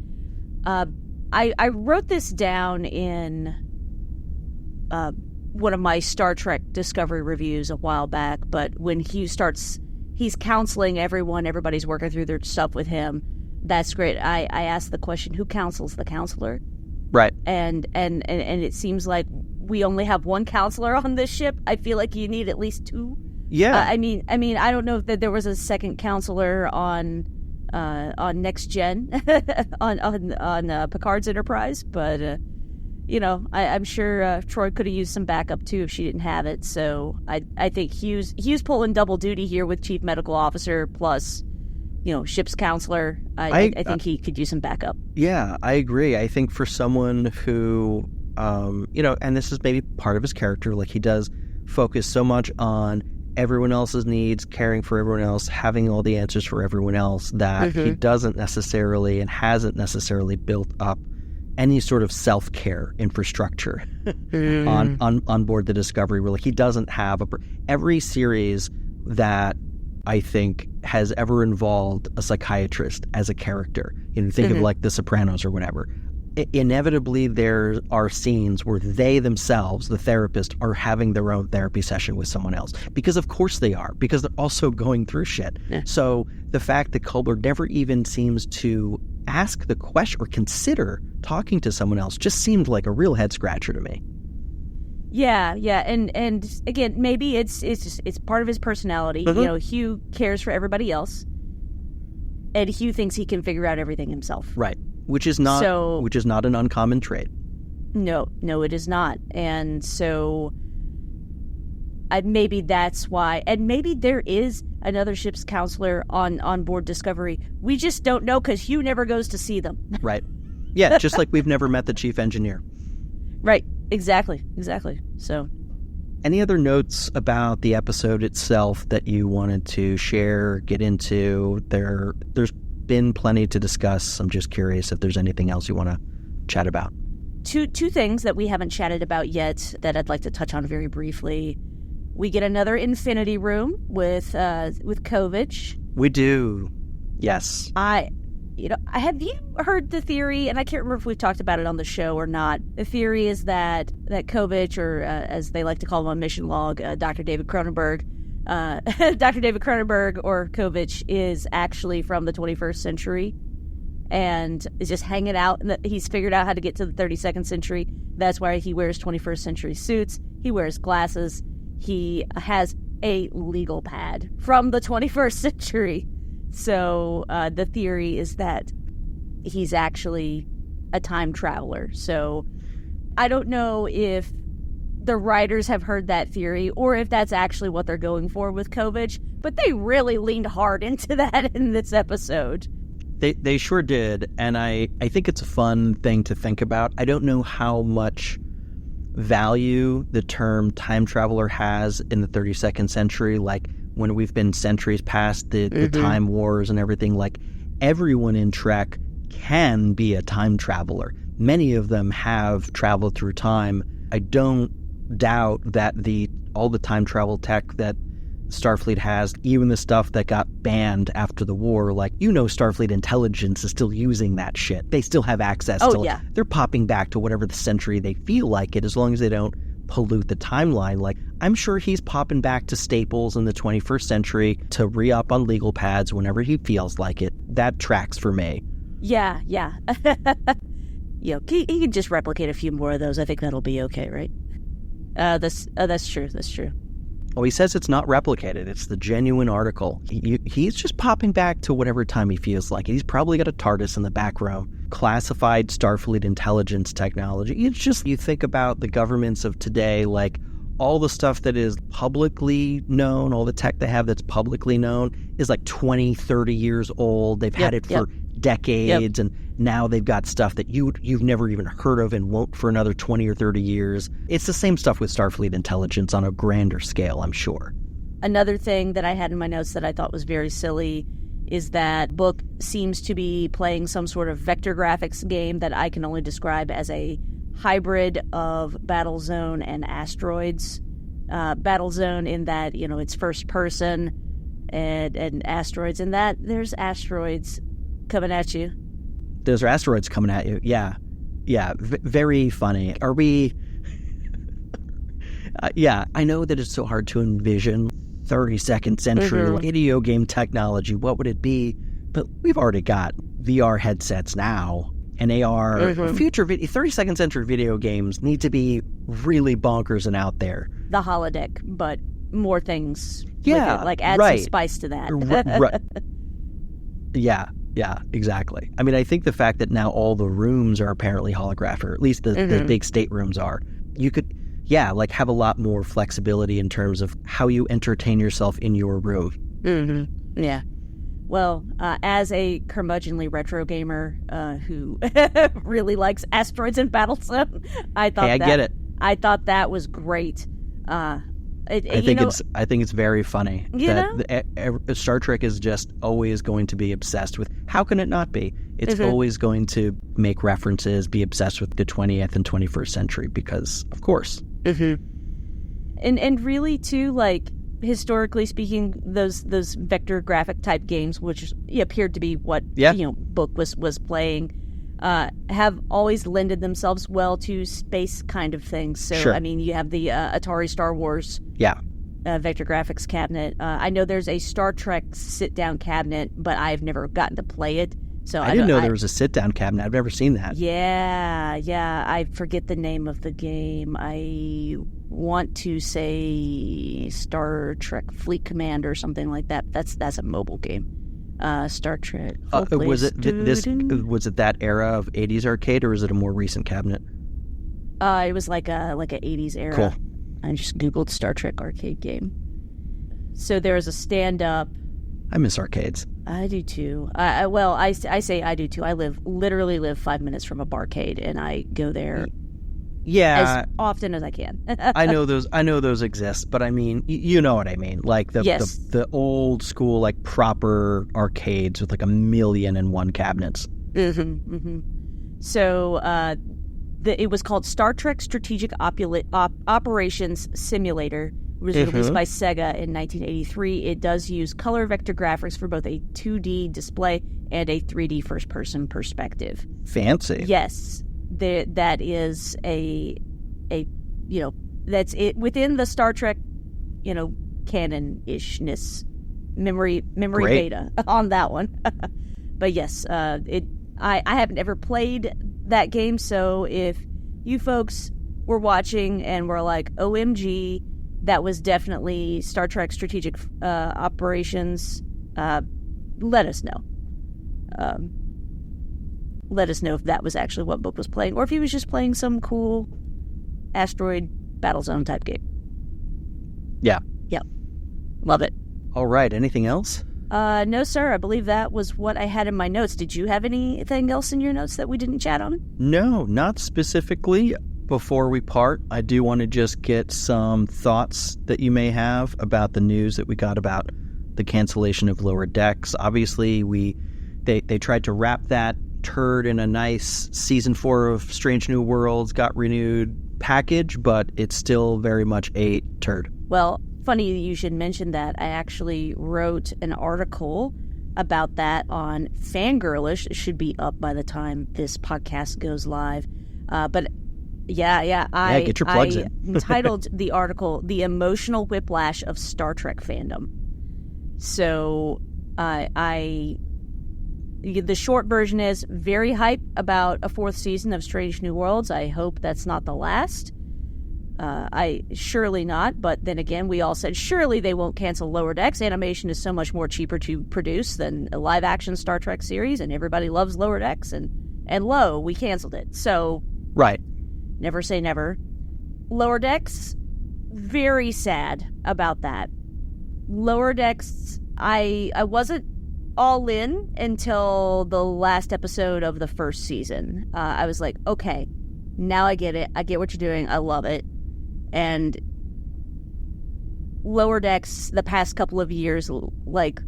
I wrote this down in one of my Star Trek Discovery reviews a while back, but when Hugh starts he's counseling everyone. Everybody's working through their stuff with him. That's great. I asked the question, who counsels the counselor? Right. And it seems like we only have one counselor on this ship. I feel like you need at least two. Yeah. I mean, I don't know if there was a second counselor on Next Gen on Picard's Enterprise, but I'm sure Troy could have used some backup too if she didn't have it. So I think Hugh's pulling double duty here with Chief Medical Officer plus ship's counselor. I think he could use some backup. Yeah, I agree. I think for someone who and this is maybe part of his character, like he does focus so much on everyone else's needs, caring for everyone else, having all the answers for everyone else, that he doesn't necessarily and hasn't necessarily built up any sort of self-care infrastructure on board the Discovery. Really, he doesn't have every series that I think has ever involved a psychiatrist as a character. Think of like The Sopranos or whatever. Inevitably, there are scenes where they themselves, the therapist, are having their own therapy session with someone else. Because of course they are, because they're also going through shit. Yeah. So the fact that Culber never even seems to ask the question or consider talking to someone else just seemed like a real head scratcher to me. Yeah, and again, maybe it's part of his personality. Hugh cares for everybody else, and Hugh thinks he can figure out everything himself. Right. Which is not an uncommon trait. No, it is not. And so maybe that's why. And maybe there is another ship's counselor on board Discovery. We just don't know because Hugh never goes to see them. Right. Yeah, just like we've never met the chief engineer. Right. Exactly. So, any other notes about the episode itself that you wanted to share, get into? There's been plenty to discuss. I'm just curious if there's anything else you want to chat about. Two things that we haven't chatted about yet that I'd like to touch on very briefly. We get another Infinity Room with Kovich. We do. Yes. Have you heard the theory, and I can't remember if we've talked about it on the show or not. The theory is that Kovich, or as they like to call him on Mission Log, Dr. David Cronenberg, Dr. David Cronenberg, or Kovich, is actually from the 21st century and is just hanging out. And he's figured out how to get to the 32nd century. That's why he wears 21st century suits. He wears glasses. He has a legal pad from the 21st century. So the theory is that he's actually a time traveler. So I don't know if the writers have heard that theory or if that's actually what they're going for with Kovich, but they really leaned hard into that in this episode. They sure did, and I think it's a fun thing to think about. I don't know how much value the term time traveler has in the 32nd century, like when we've been centuries past the time wars and everything. Like, everyone in Trek can be a time traveler. Many of them have traveled through time. I don't doubt that all the time travel tech that Starfleet has, even the stuff that got banned after the war, like, Starfleet intelligence is still using that shit. They still have access to it. They're popping back to whatever the century they feel like it, as long as they don't pollute the timeline. Like, I'm sure he's popping back to Staples in the 21st century to re-up on legal pads whenever he feels like it. That tracks for me. Yeah. He can just replicate a few more of those. I think that'll be okay, right? That's true. Oh, he says it's not replicated. It's the genuine article. He's just popping back to whatever time he feels like it. He's probably got a TARDIS in the back room. Classified Starfleet intelligence technology. It's just, you think about the governments of today, like, all the stuff that is publicly known, all the tech they have that's publicly known is like 20, 30 years old. They've had it for decades, and now they've got stuff that you've never even heard of and won't for another 20 or 30 years. It's the same stuff with Starfleet intelligence on a grander scale, I'm sure. Another thing that I had in my notes that I thought was very silly is that Book seems to be playing some sort of vector graphics game that I can only describe as a hybrid of Battlezone and Asteroids. Battlezone in that, it's first person, and Asteroids in that there's asteroids coming at you. Those are asteroids coming at you. Yeah. Very funny. Are we... I know that it's so hard to envision 32nd century video game technology, what would it be? But we've already got VR headsets now, and AR. Future 32nd century video games need to be really bonkers and out there. The holodeck, but more things. Yeah, with it, like add some spice to that. Right. Yeah, exactly. I mean, I think the fact that now all the rooms are apparently holographic, or at least the big staterooms are, you could, like have a lot more flexibility in terms of how you entertain yourself in your room. Yeah. Well, as a curmudgeonly retro gamer who really likes asteroids and Battlezone, I get it. I thought that was great. I think it's very funny. Star Trek is just always going to be obsessed with. How can it not be? It's always going to make references, be obsessed with the 20th and 21st century because, of course. And really too, like historically speaking, those vector graphic type games, which appeared to be what Book was playing, have always lended themselves well to space kind of things. So I mean, you have the Atari Star Wars vector graphics cabinet. I know there's a Star Trek sit down cabinet, but I've never gotten to play it. So I didn't know there was a sit down cabinet. I've never seen that. Yeah. I forget the name of the game. I want to say Star Trek Fleet Command or something like that. That's a mobile game. Star Trek. Was it that era of 80s arcade, or is it a more recent cabinet? It was like a 80s era. Cool. I just googled Star Trek arcade game. So there is a stand up. I miss arcades. I do too. I say I do too. I literally live 5 minutes from a barcade, and I go there. Yeah, as often as I can. I know those exist, but I mean, you know what I mean, like the old school, like proper arcades with like 1,000,001 cabinets. So it was called Star Trek Strategic Operations Simulator. It was released by Sega in 1983. It does use color vector graphics for both a 2D display and a 3D first-person perspective. Fancy. Yes. That is a that's it within the Star Trek, canon-ishness memory data on that one. But yes, I haven't ever played that game, so if you folks were watching and were like, OMG, that was definitely Star Trek Strategic Operations, let us know. Let us know if that was actually what Book was playing, or if he was just playing some cool asteroid Battlezone type game. Yeah. Yep. Love it. All right. Anything else? No, sir. I believe that was what I had in my notes. Did you have anything else in your notes that we didn't chat on? No, not specifically. Before we part, I do want to just get some thoughts that you may have about the news that we got about the cancellation of Lower Decks. Obviously, they tried to wrap that turd in a nice season 4 of Strange New Worlds got renewed package, but it's still very much a turd. Well, funny you should mention that. I actually wrote an article about that on Fangirlish. It should be up by the time this podcast goes live. But yeah, get your plugs in. Entitled the article "The Emotional Whiplash of Star Trek Fandom." So the short version is very hype about a 4th season of Strange New Worlds. I hope that's not the last. Surely not. But then again, we all said surely they won't cancel Lower Decks. Animation is so much more cheaper to produce than a live action Star Trek series, and everybody loves Lower Decks. And lo, we canceled it. So right. Never say never. Lower Decks, very sad about that. Lower Decks, I wasn't all in until the last episode of the first season. I was like, okay, now I get it. I get what you're doing. I love it. And Lower Decks, the past couple of years, like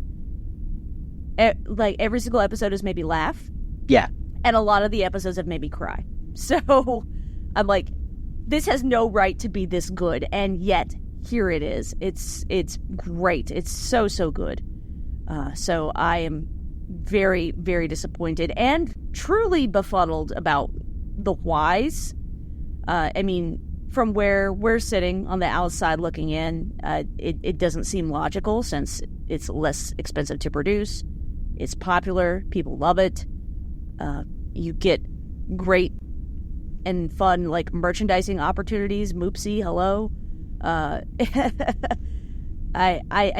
every single episode has made me laugh. Yeah. And a lot of the episodes have made me cry. So I'm like, this has no right to be this good, and yet here it is. It's great. It's so good. So I am very, very disappointed and truly befuddled about the whys. I mean, from where we're sitting on the outside looking in, it doesn't seem logical since it's less expensive to produce. It's popular. People love it. You get great and fun, like, merchandising opportunities. Moopsie, hello. I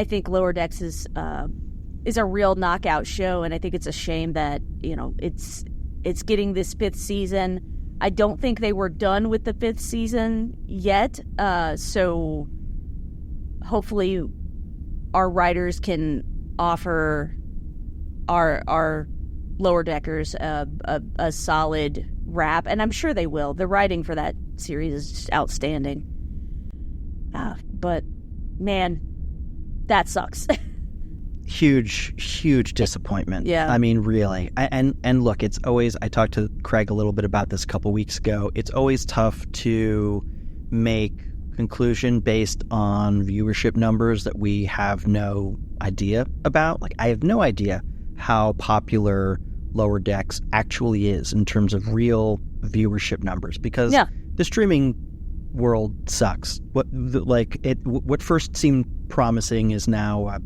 think Lower Decks is a real knockout show, and I think it's a shame that, it's getting this 5th season. I don't think they were done with the 5th season yet, so hopefully our writers can offer our Lower Deckers a solid wrap, and I'm sure they will. The writing for that series is just outstanding. But, man, that sucks. Huge disappointment. Yeah. I mean, really. And look, it's always, I talked to Craig a little bit about this a couple weeks ago. It's always tough to make conclusion based on viewership numbers that we have no idea about. Like, I have no idea how popular Lower Decks actually is in terms of real viewership numbers, because the streaming world sucks. What first seemed promising is now a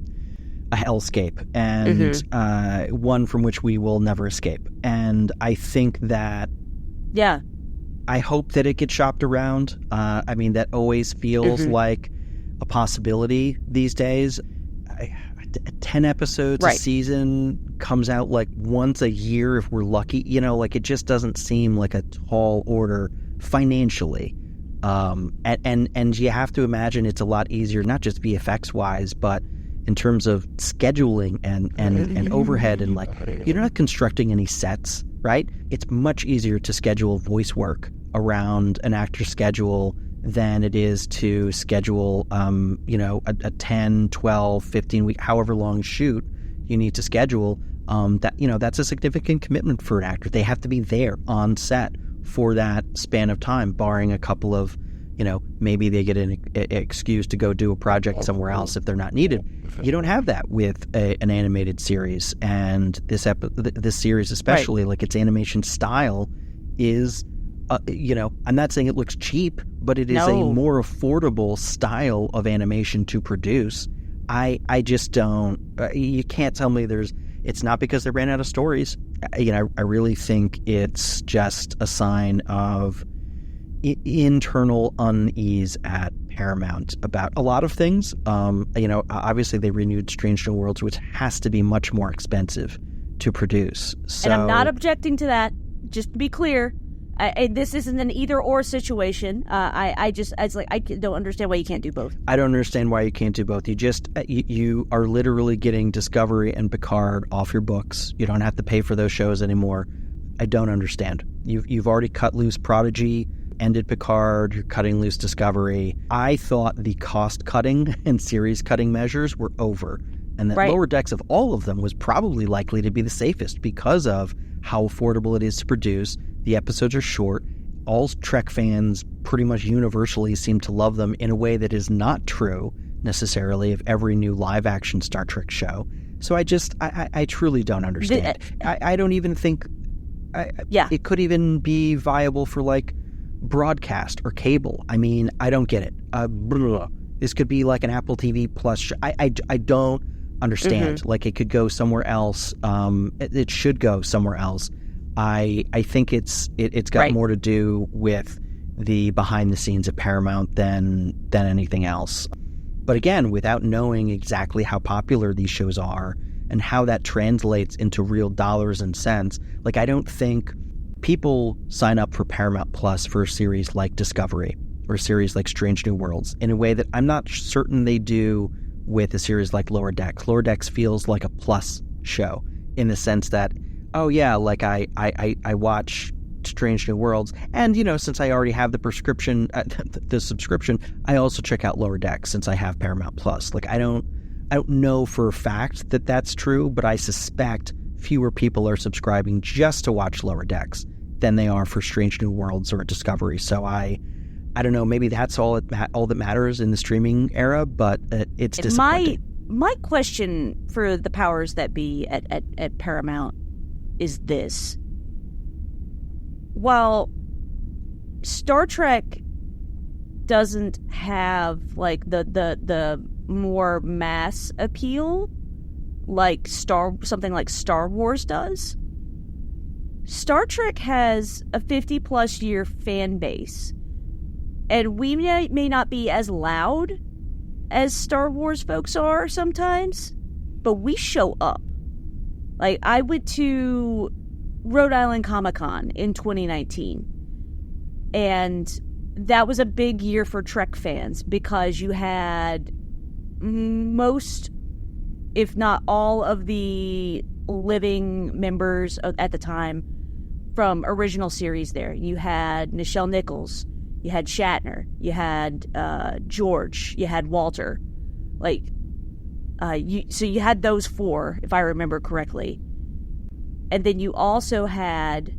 hellscape, and one from which we will never escape. And I think that, I hope that it gets shopped around. I mean, that always feels like a possibility these days. 10 episodes a season comes out like once a year if we're lucky. It just doesn't seem like a tall order financially. And you have to imagine it's a lot easier, not just VFX wise, but in terms of scheduling and overhead, and like, you're not constructing any sets, right? It's much easier to schedule voice work around an actor's schedule than it is to schedule, a 10, 12, 15 week, however long shoot you need to schedule. That's a significant commitment for an actor. They have to be there on set for that span of time, barring a couple of, maybe they get an excuse to go do a project somewhere else if they're not needed. You don't have that with an animated series, and this series especially, like, its animation style is, I'm not saying it looks cheap, but it is a more affordable style of animation to produce. I just don't. You can't tell me it's not because they ran out of stories. I really think it's just a sign of internal unease at Paramount about a lot of things. Obviously they renewed Strange New Worlds, which has to be much more expensive to produce. So, and I'm not objecting to that. Just to be clear, this isn't an either-or situation. I don't understand why you can't do both. I don't understand why you can't do both. You are literally getting Discovery and Picard off your books. You don't have to pay for those shows anymore. I don't understand. You've already cut loose Prodigy, ended Picard, you're cutting loose Discovery. I thought the cost-cutting and series-cutting measures were over, and that Lower Decks of all of them was probably likely to be the safest because of how affordable it is to produce. The episodes are short. All Trek fans pretty much universally seem to love them in a way that is not true necessarily of every new live-action Star Trek show. So I truly don't understand. I don't even think it could even be viable for, like, broadcast or cable. I mean, I don't get it. This could be like an Apple TV Plus show. I don't understand. Like, it could go somewhere else. It should go somewhere else. I think it's got more to do with the behind the scenes at Paramount than anything else. But again, without knowing exactly how popular these shows are and how that translates into real dollars and cents, like, I don't think people sign up for Paramount Plus for a series like Discovery or a series like Strange New Worlds in a way that I'm not certain they do with a series like Lower Decks. Lower Decks feels like a plus show in the sense that, oh yeah, like I watch Strange New Worlds, and since I already have the subscription, I also check out Lower Decks since I have Paramount Plus. Like, I don't know for a fact that that's true, but I suspect fewer people are subscribing just to watch Lower Decks than they are for Strange New Worlds or Discovery. So I don't know. Maybe that's all that matters in the streaming era, but it's disappointing. My question for the powers that be at Paramount is this: while Star Trek doesn't have like the more mass appeal like something like Star Wars does. Star Trek has a 50-plus year fan base, and we may not be as loud as Star Wars folks are sometimes, but we show up. Like, I went to Rhode Island Comic-Con in 2019, and that was a big year for Trek fans because you had most, if not all, of the living members at the time from original series there. You had Nichelle Nichols, you had Shatner, you had George, you had Walter. Like, so you had those four, if I remember correctly. And then you also had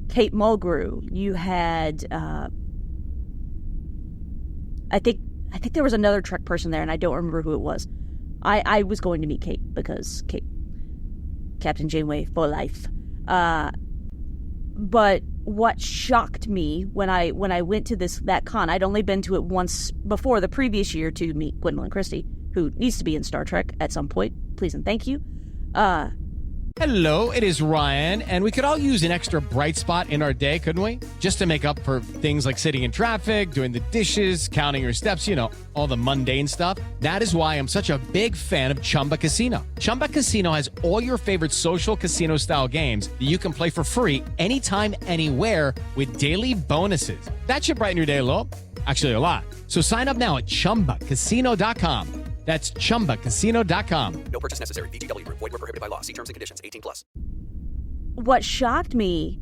Kate Mulgrew. You had, I think there was another Trek person there, and I don't remember who it was. I was going to meet Kate because Kate, Captain Janeway for life. But what shocked me when I went to that con, I'd only been to it once before the previous year to meet Gwendolyn Christie, who needs to be in Star Trek at some point. Please and thank you. Hello, it is Ryan, and we could all use an extra bright spot in our day, couldn't we? Just to make up for things like sitting in traffic, doing the dishes, counting your steps, all the mundane stuff. That is why I'm such a big fan of Chumba Casino. Chumba Casino has all your favorite social casino-style games that you can play for free anytime, anywhere with daily bonuses. That should brighten your day a little. Actually, a lot. So sign up now at ChumbaCasino.com. That's ChumbaCasino.com. No purchase necessary. VGW Group. Void where prohibited by law. See terms and conditions. 18+. What shocked me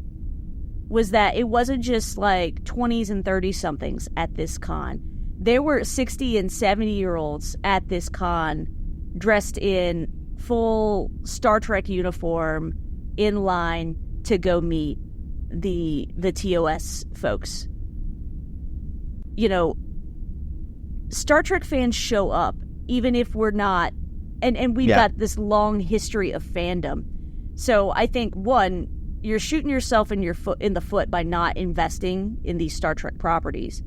was that it wasn't just like 20s and 30-somethings at this con. There were 60 and 70-year-olds at this con dressed in full Star Trek uniform in line to go meet the TOS folks. Star Trek fans show up, even if we're not, and we've got this long history of fandom. So I think, one, you're shooting yourself in the foot by not investing in these Star Trek properties.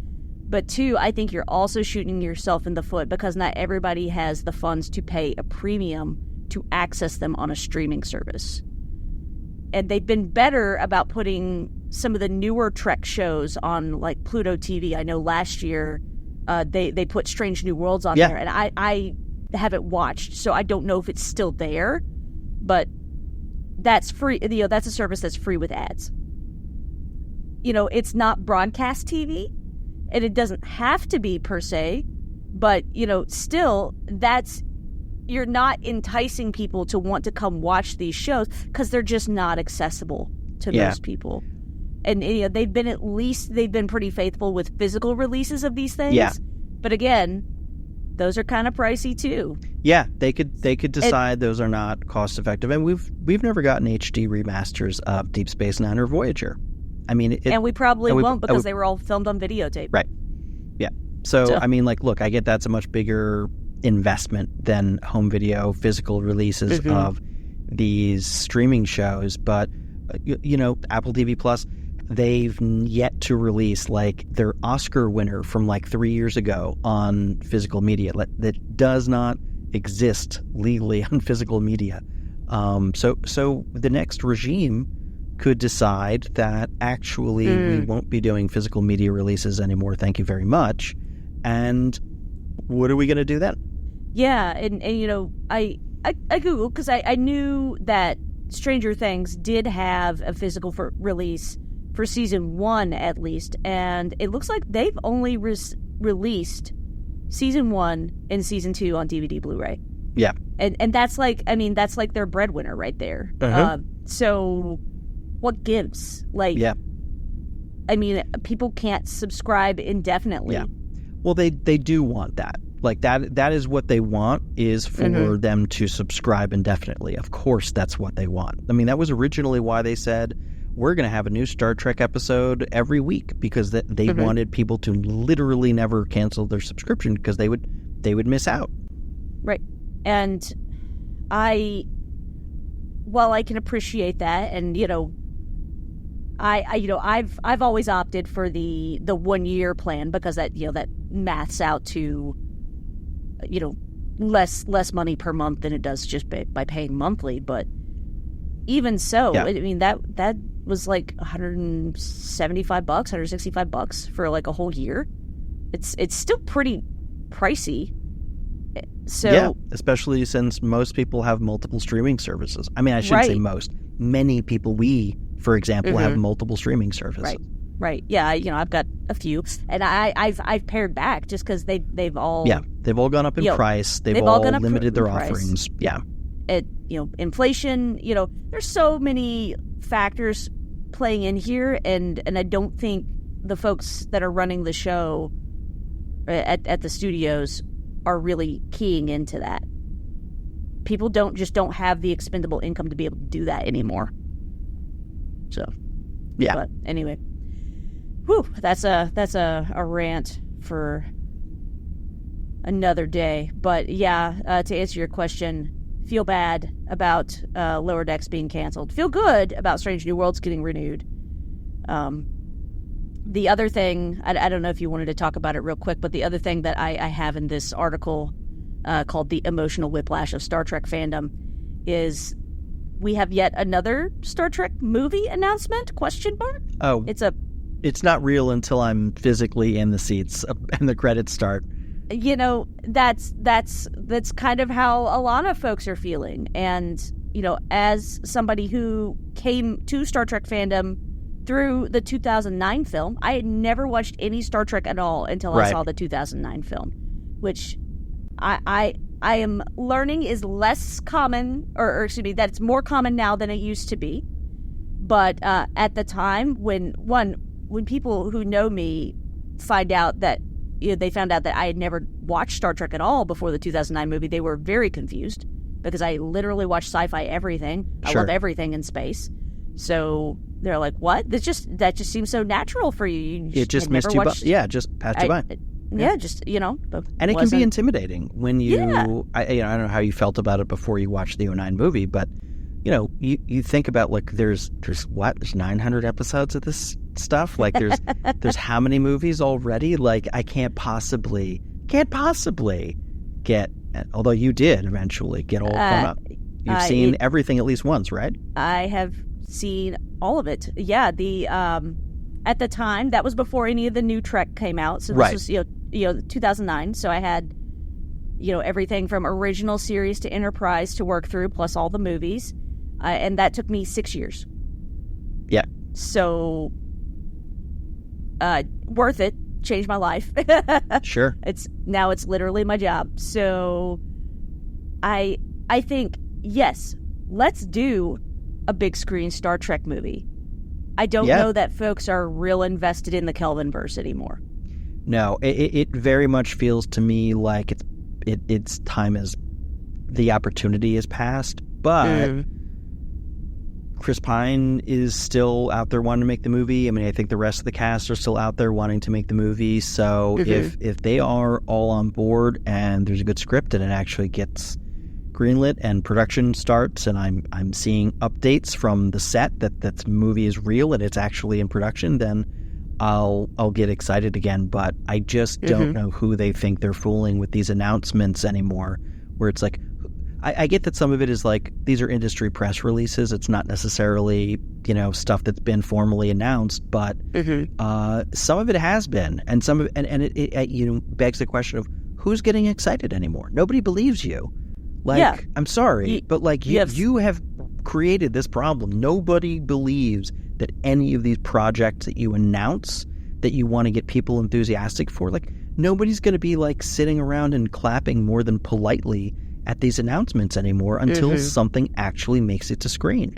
But two, I think you're also shooting yourself in the foot because not everybody has the funds to pay a premium to access them on a streaming service. And they've been better about putting some of the newer Trek shows on, like Pluto TV. I know last year they put Strange New Worlds on there, and I haven't watched, so I don't know if it's still there. But that's free. That's a service that's free with ads. It's not broadcast TV, and it doesn't have to be per se. But still, you're not enticing people to want to come watch these shows because they're just not accessible to most people. And they've been pretty faithful with physical releases of these things. Yeah. But again, those are kind of pricey too. Yeah, they could decide those are not cost effective. And we've never gotten HD remasters of Deep Space Nine or Voyager. I mean, and we probably won't because they were all filmed on videotape. Right. Yeah. So I mean, look, I get that's a much bigger investment than home video physical releases of these streaming shows, but Apple TV Plus, they've yet to release like their Oscar winner from like 3 years ago on physical media that does not exist legally on physical media. So the next regime could decide that actually we won't be doing physical media releases anymore. Thank you very much. And what are we going to do then? Yeah, and I Googled because I knew that Stranger Things did have a physical release for season 1 at least, and it looks like they've only released season 1 and season 2 on DVD Blu-ray. Yeah, and that's like their breadwinner right there. So what gives? I mean, people can't subscribe indefinitely. Yeah. Well, they do want that. Like that is what they want, is for them to subscribe indefinitely. Of course, that's what they want. I mean, that was originally why they said, we're going to have a new Star Trek episode every week, because they wanted people to literally never cancel their subscription because they would miss out. Right. And while I can appreciate that, and I've always opted for the 1 year plan because that maths out to less money per month than it does just by paying monthly. But even so, I mean that was like $175, $165 for like a whole year. It's still pretty pricey. So yeah, especially since most people have multiple streaming services. I mean, I shouldn't say most. Many people, for example, have multiple streaming services. Right. Yeah, I've got a few, and I've pared back just because they've all gone up in price. They've all limited their offerings. Yeah. Inflation. There's so many factors playing in here, and I don't think the folks that are running the show at the studios are really keying into that. People don't have the expendable income to be able to do that anymore. So, yeah. But anyway, that's a rant for another day. But yeah, to answer your question, feel bad about Lower Decks being canceled. Feel good about Strange New Worlds getting renewed. The other thing, I don't know if you wanted to talk about it real quick, but the other thing that I have in this article called The Emotional Whiplash of Star Trek Fandom is we have yet another Star Trek movie announcement, ? Oh. It's not real until I'm physically in the seats and the credits start. That's kind of how a lot of folks are feeling. And, as somebody who came to Star Trek fandom through the 2009 film, I had never watched any Star Trek at all until I saw the 2009 film, which I am learning is less common, or excuse me, that it's more common now than it used to be. But at the time, when people who know me find out that they found out that I had never watched Star Trek at all before the 2009 movie, they were very confused because I literally watch sci-fi everything. I love everything in space. So they're like, "What? That just seems so natural for you. It just missed you by. Yeah, just passed you by. Yeah, just and it can be intimidating when you. Yeah. I don't know how you felt about it before you watched the 2009 movie, but you think about like there's 900 episodes of this stuff. Like there's how many movies already? Like I can't possibly get. Although you did eventually get all caught up. You've seen everything at least once, right? I have seen all of it. Yeah, the at the time that was before any of the new Trek came out. So this was 2009. So I had everything from original series to Enterprise to work through, plus all the movies, and that took me 6 years. Yeah. So worth it. Changed my life. Sure. It's literally my job. So I think yes, let's do a big screen Star Trek movie. I don't know that folks are real invested in the Kelvinverse anymore. No, it very much feels to me like its time is the opportunity is past, but Chris Pine is still out there wanting to make the movie. I mean, I think the rest of the cast are still out there wanting to make the movie. So if they are all on board and there's a good script and it actually gets greenlit and production starts, and I'm seeing updates from the set that the movie is real and it's actually in production, then I'll get excited again. But I just don't know who they think they're fooling with these announcements anymore, where it's like, I get that some of it is like these are industry press releases. It's not necessarily stuff that's been formally announced, but some of it has been, and some of it begs the question of who's getting excited anymore. Nobody believes you. Like, I'm sorry, but like you have created this problem. Nobody believes that any of these projects that you announce that you want to get people enthusiastic for, like nobody's going to be like sitting around and clapping more than politely at these announcements anymore until something actually makes it to screen.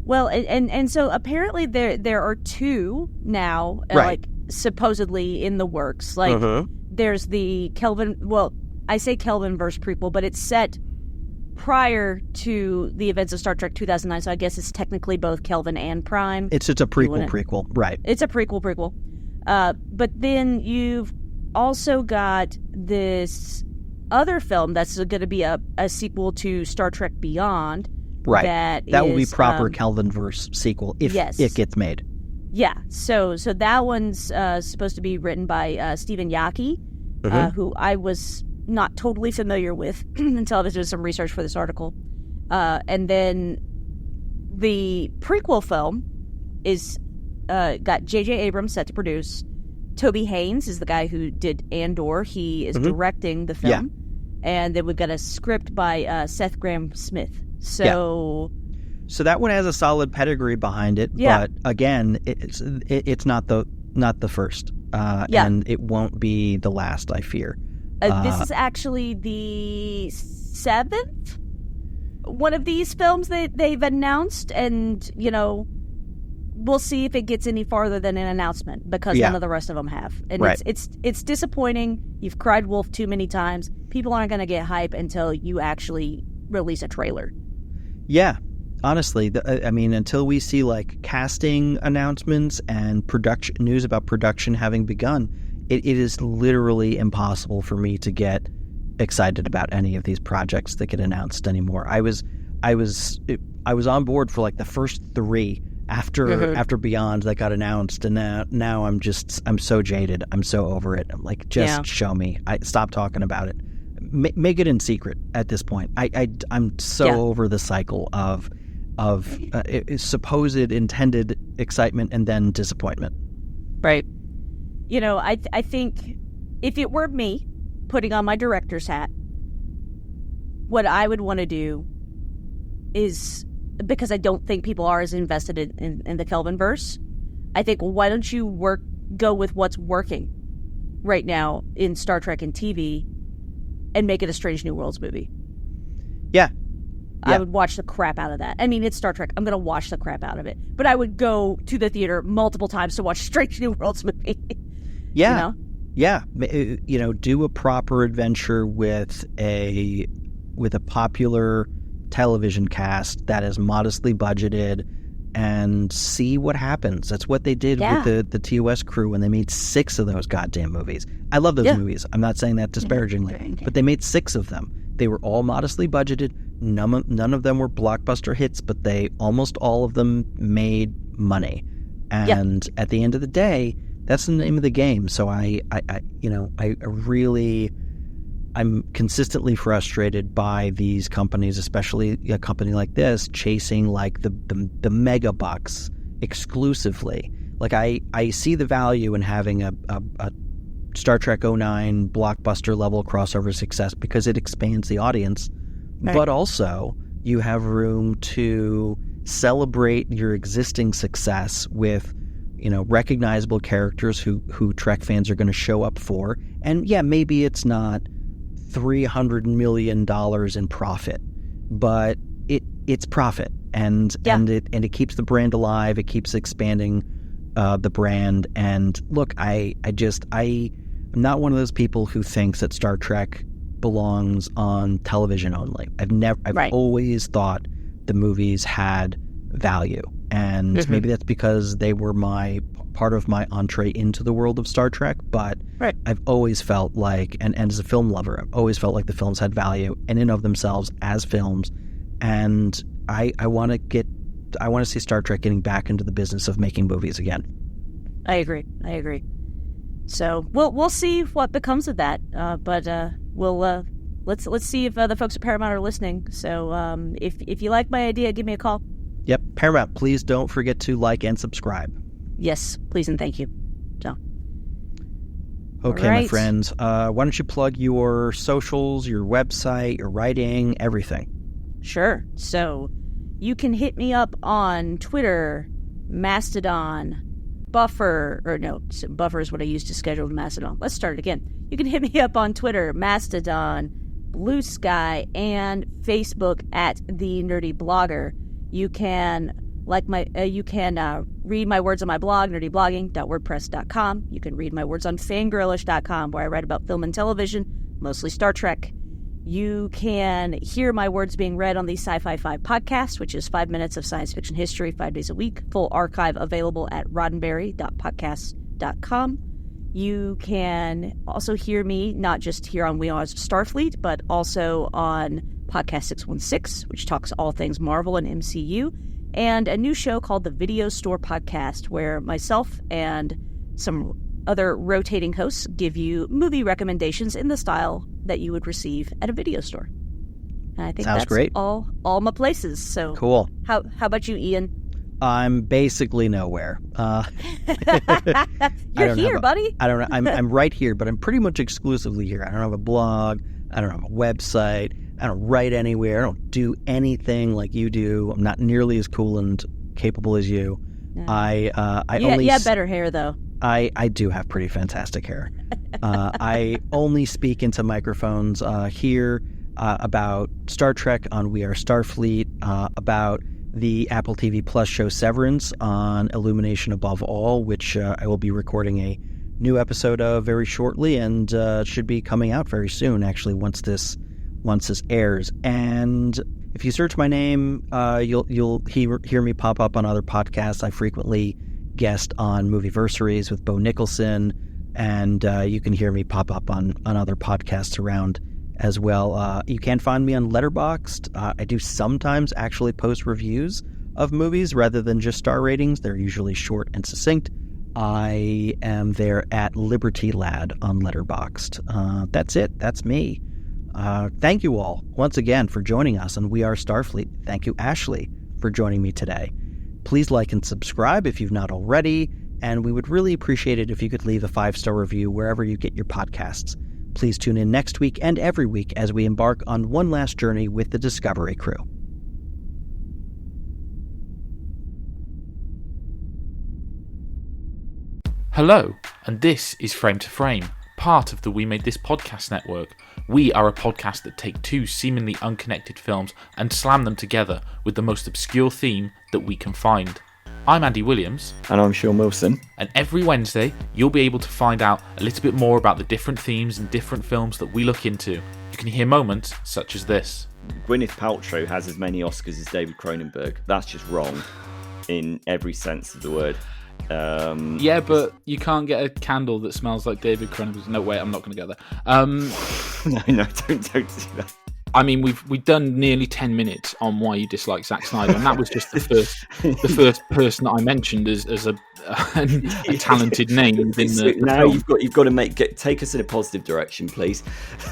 Well, and so apparently there are two now, like supposedly in the works. Like there's the Kelvin. Well, I say Kelvinverse prequel, but it's set prior to the events of Star Trek 2009. So I guess it's technically both Kelvin and Prime. It's a prequel, right? It's a prequel. But then you've also got this other film that's going to be a sequel to Star Trek Beyond. Right. That will be proper Kelvinverse sequel if it gets made. Yeah, so that one's supposed to be written by Stephen Yaki, who I was not totally familiar with until I was doing some research for this article. And then the prequel film is got J.J. Abrams set to produce. Toby Haynes is the guy who did Andor. He is directing the film. Yeah. And then we've got a script by Seth Grahame-Smith. So... Yeah. So that one has a solid pedigree behind it, but again, it's not the first, and it won't be the last, I fear. This is actually the 7th one of these films that they've announced, and we'll see if it gets any farther than an announcement, because none of the rest of them have. And it's disappointing. You've cried wolf too many times. People aren't going to get hype until you actually release a trailer. Yeah. Honestly, until we see casting announcements and production news about production having begun, it is literally impossible for me to get excited about any of these projects that get announced anymore. I was on board for the first 3 after Beyond that got announced, and now I'm so jaded. I'm so over it. I'm like, show me. Stop talking about it. Make it in secret at this point. I'm so over the cycle of supposed intended excitement and then disappointment. Right. I think if it were me putting on my director's hat, what I would want to do is, because I don't think people are as invested in the Kelvinverse, I think, why don't you go with what's working right now in Star Trek and TV and make it a Strange New Worlds movie? Yeah. I would watch the crap out of that. I mean, it's Star Trek. I'm going to watch the crap out of it. But I would go to the theater multiple times to watch Strange New Worlds movie. Yeah. Yeah. Do a proper adventure with a popular television cast that is modestly budgeted and see what happens. That's what they did with the TOS crew when they made 6 of those goddamn movies. I love those movies. I'm not saying that disparagingly, but they made 6 of them. They were all modestly budgeted. None of them were blockbuster hits, but almost all of them made money. And at the end of the day, that's the name of the game. So I'm consistently frustrated by these companies, especially a company like this, chasing the mega bucks exclusively. I see the value in having a Star Trek 09 blockbuster level crossover success because it expands the audience. Right. But also, you have room to celebrate your existing success with, recognizable characters who Trek fans are going to show up for. And maybe it's not $300 million in profit, but it's profit, and it keeps the brand alive. It keeps expanding the brand. And look, I'm not one of those people who thinks that Star Trek belongs on television only. I've always thought the movies had value, and maybe that's because they were part of my entree into the world of Star Trek. But I've always felt like, and as a film lover, I've always felt like the films had value in and of themselves as films, and I want to see Star Trek getting back into the business of making movies again. I agree. So we'll see what becomes of that. But let's see if the folks at Paramount are listening. So if you like my idea, give me a call. Yep, Paramount. Please don't forget to like and subscribe. Yes, please and thank you. So. Okay, my friends. Why don't you plug your socials, your website, your writing, everything? Sure. So you can hit me up on Twitter, Mastodon, Buffer, Buffer is what I use to schedule Mastodon. Let's start it again. You can hit me up on Twitter, Mastodon, Bluesky, and Facebook at The Nerdy Blogger. You can read my words on my blog, nerdyblogging.wordpress.com. You can read my words on fangirlish.com, where I write about film and television, mostly Star Trek. You can hear my words being read on the Sci-Fi 5 podcast, which is 5 minutes of science fiction history 5 days a week. Full archive available at roddenberry.podcast.com. You can also hear me not just here on We Are Starfleet, but also on Podcast 616, which talks all things Marvel and MCU. and a new show called the Video Store Podcast, where myself and some other rotating hosts give you movie recommendations in the style that you would receive at a video store. And I think Sounds that's great. all my places. So Cool. How about you, Ian? I'm basically nowhere. You're here, buddy. I don't know. I'm right here, but I'm pretty much exclusively here. I don't have a blog. I don't have a website. I don't write anywhere. I don't do anything like you do. I'm not nearly as cool and capable as you. No. You have better hair, though. I do have pretty fantastic hair. I only speak into microphones here about Star Trek on We Are Starfleet, about the Apple TV Plus show Severance on Illumination Above All, which I will be recording a new episode of very shortly, and should be coming out very soon, actually, once this airs. And if you search my name, you'll hear me pop up on other podcasts. I frequently guest on Movieversaries with Bo Nicholson, and you can hear me pop up on other podcasts around as well. You can find me on Letterboxd. I do sometimes actually post reviews of movies rather than just star ratings. They're usually short and succinct. I am there at Liberty Lad on Letterboxd. That's it. That's me. Thank you all once again for joining us on We Are Starfleet. Thank you, Ashley, for joining me today. Please like and subscribe if you've not already, and we would really appreciate it if you could leave a 5-star review wherever you get your podcasts. Please tune in next week and every week as we embark on one last journey with the Discovery crew. Hello, and this is Frame to Frame, part of the We Made This Podcast network. We are a podcast that take two seemingly unconnected films and slam them together with the most obscure theme that we can find. I'm Andy Williams. And I'm Sean Wilson. And every Wednesday, you'll be able to find out a little bit more about the different themes and different films that we look into. You can hear moments such as this. Gwyneth Paltrow has as many Oscars as David Cronenberg. That's just wrong in every sense of the word. Yeah, but you can't get a candle that smells like David Cronenberg. No, wait, I'm not going to go there. No, don't do that. I mean, we've done nearly 10 minutes on why you dislike Zack Snyder, and that was just the first person that I mentioned as a talented name within the now film. you've got to take us in a positive direction, please.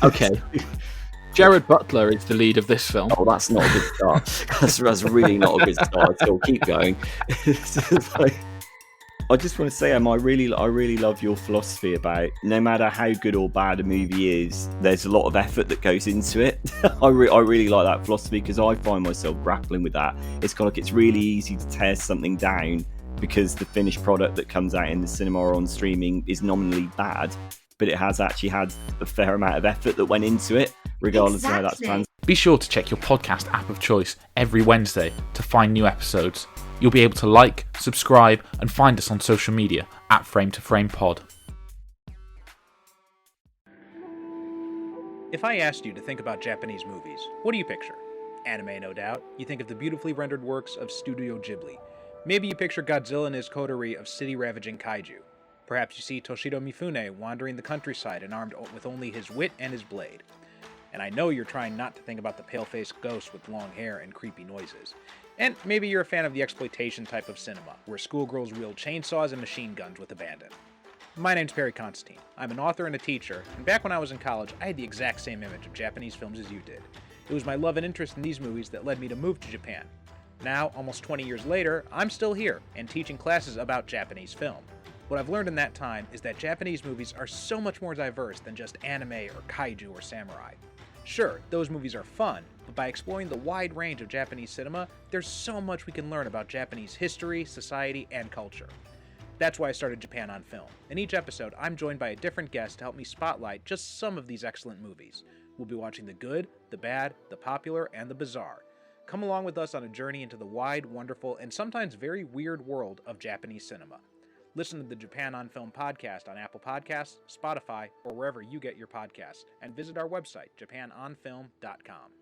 Okay. Jared Butler is the lead of this film. Oh, that's not a good start. That's really not a good start at all. Keep going. I just want to say, I really love your philosophy about no matter how good or bad a movie is, there's a lot of effort that goes into it. I really like that philosophy because I find myself grappling with that. It's kind of like it's really easy to tear something down because the finished product that comes out in the cinema or on streaming is nominally bad, but it has actually had a fair amount of effort that went into it, regardless of how that's planned. Be sure to check your podcast app of choice every Wednesday to find new episodes. You'll be able to like, subscribe, and find us on social media at Frame to Frame Pod. If I asked you to think about Japanese movies, what do you picture? Anime, no doubt. You think of the beautifully rendered works of Studio Ghibli. Maybe you picture Godzilla and his coterie of city-ravaging kaiju. Perhaps you see Toshido Mifune wandering the countryside and armed with only his wit and his blade. And I know you're trying not to think about the pale-faced ghosts with long hair and creepy noises. And maybe you're a fan of the exploitation type of cinema, where schoolgirls wield chainsaws and machine guns with abandon. My name's Perry Constantine. I'm an author and a teacher, and back when I was in college, I had the exact same image of Japanese films as you did. It was my love and interest in these movies that led me to move to Japan. Now, almost 20 years later, I'm still here, and teaching classes about Japanese film. What I've learned in that time is that Japanese movies are so much more diverse than just anime or kaiju or samurai. Sure, those movies are fun, but by exploring the wide range of Japanese cinema, there's so much we can learn about Japanese history, society, and culture. That's why I started Japan on Film. In each episode, I'm joined by a different guest to help me spotlight just some of these excellent movies. We'll be watching the good, the bad, the popular, and the bizarre. Come along with us on a journey into the wide, wonderful, and sometimes very weird world of Japanese cinema. Listen to the Japan on Film podcast on Apple Podcasts, Spotify, or wherever you get your podcasts, and visit our website, japanonfilm.com.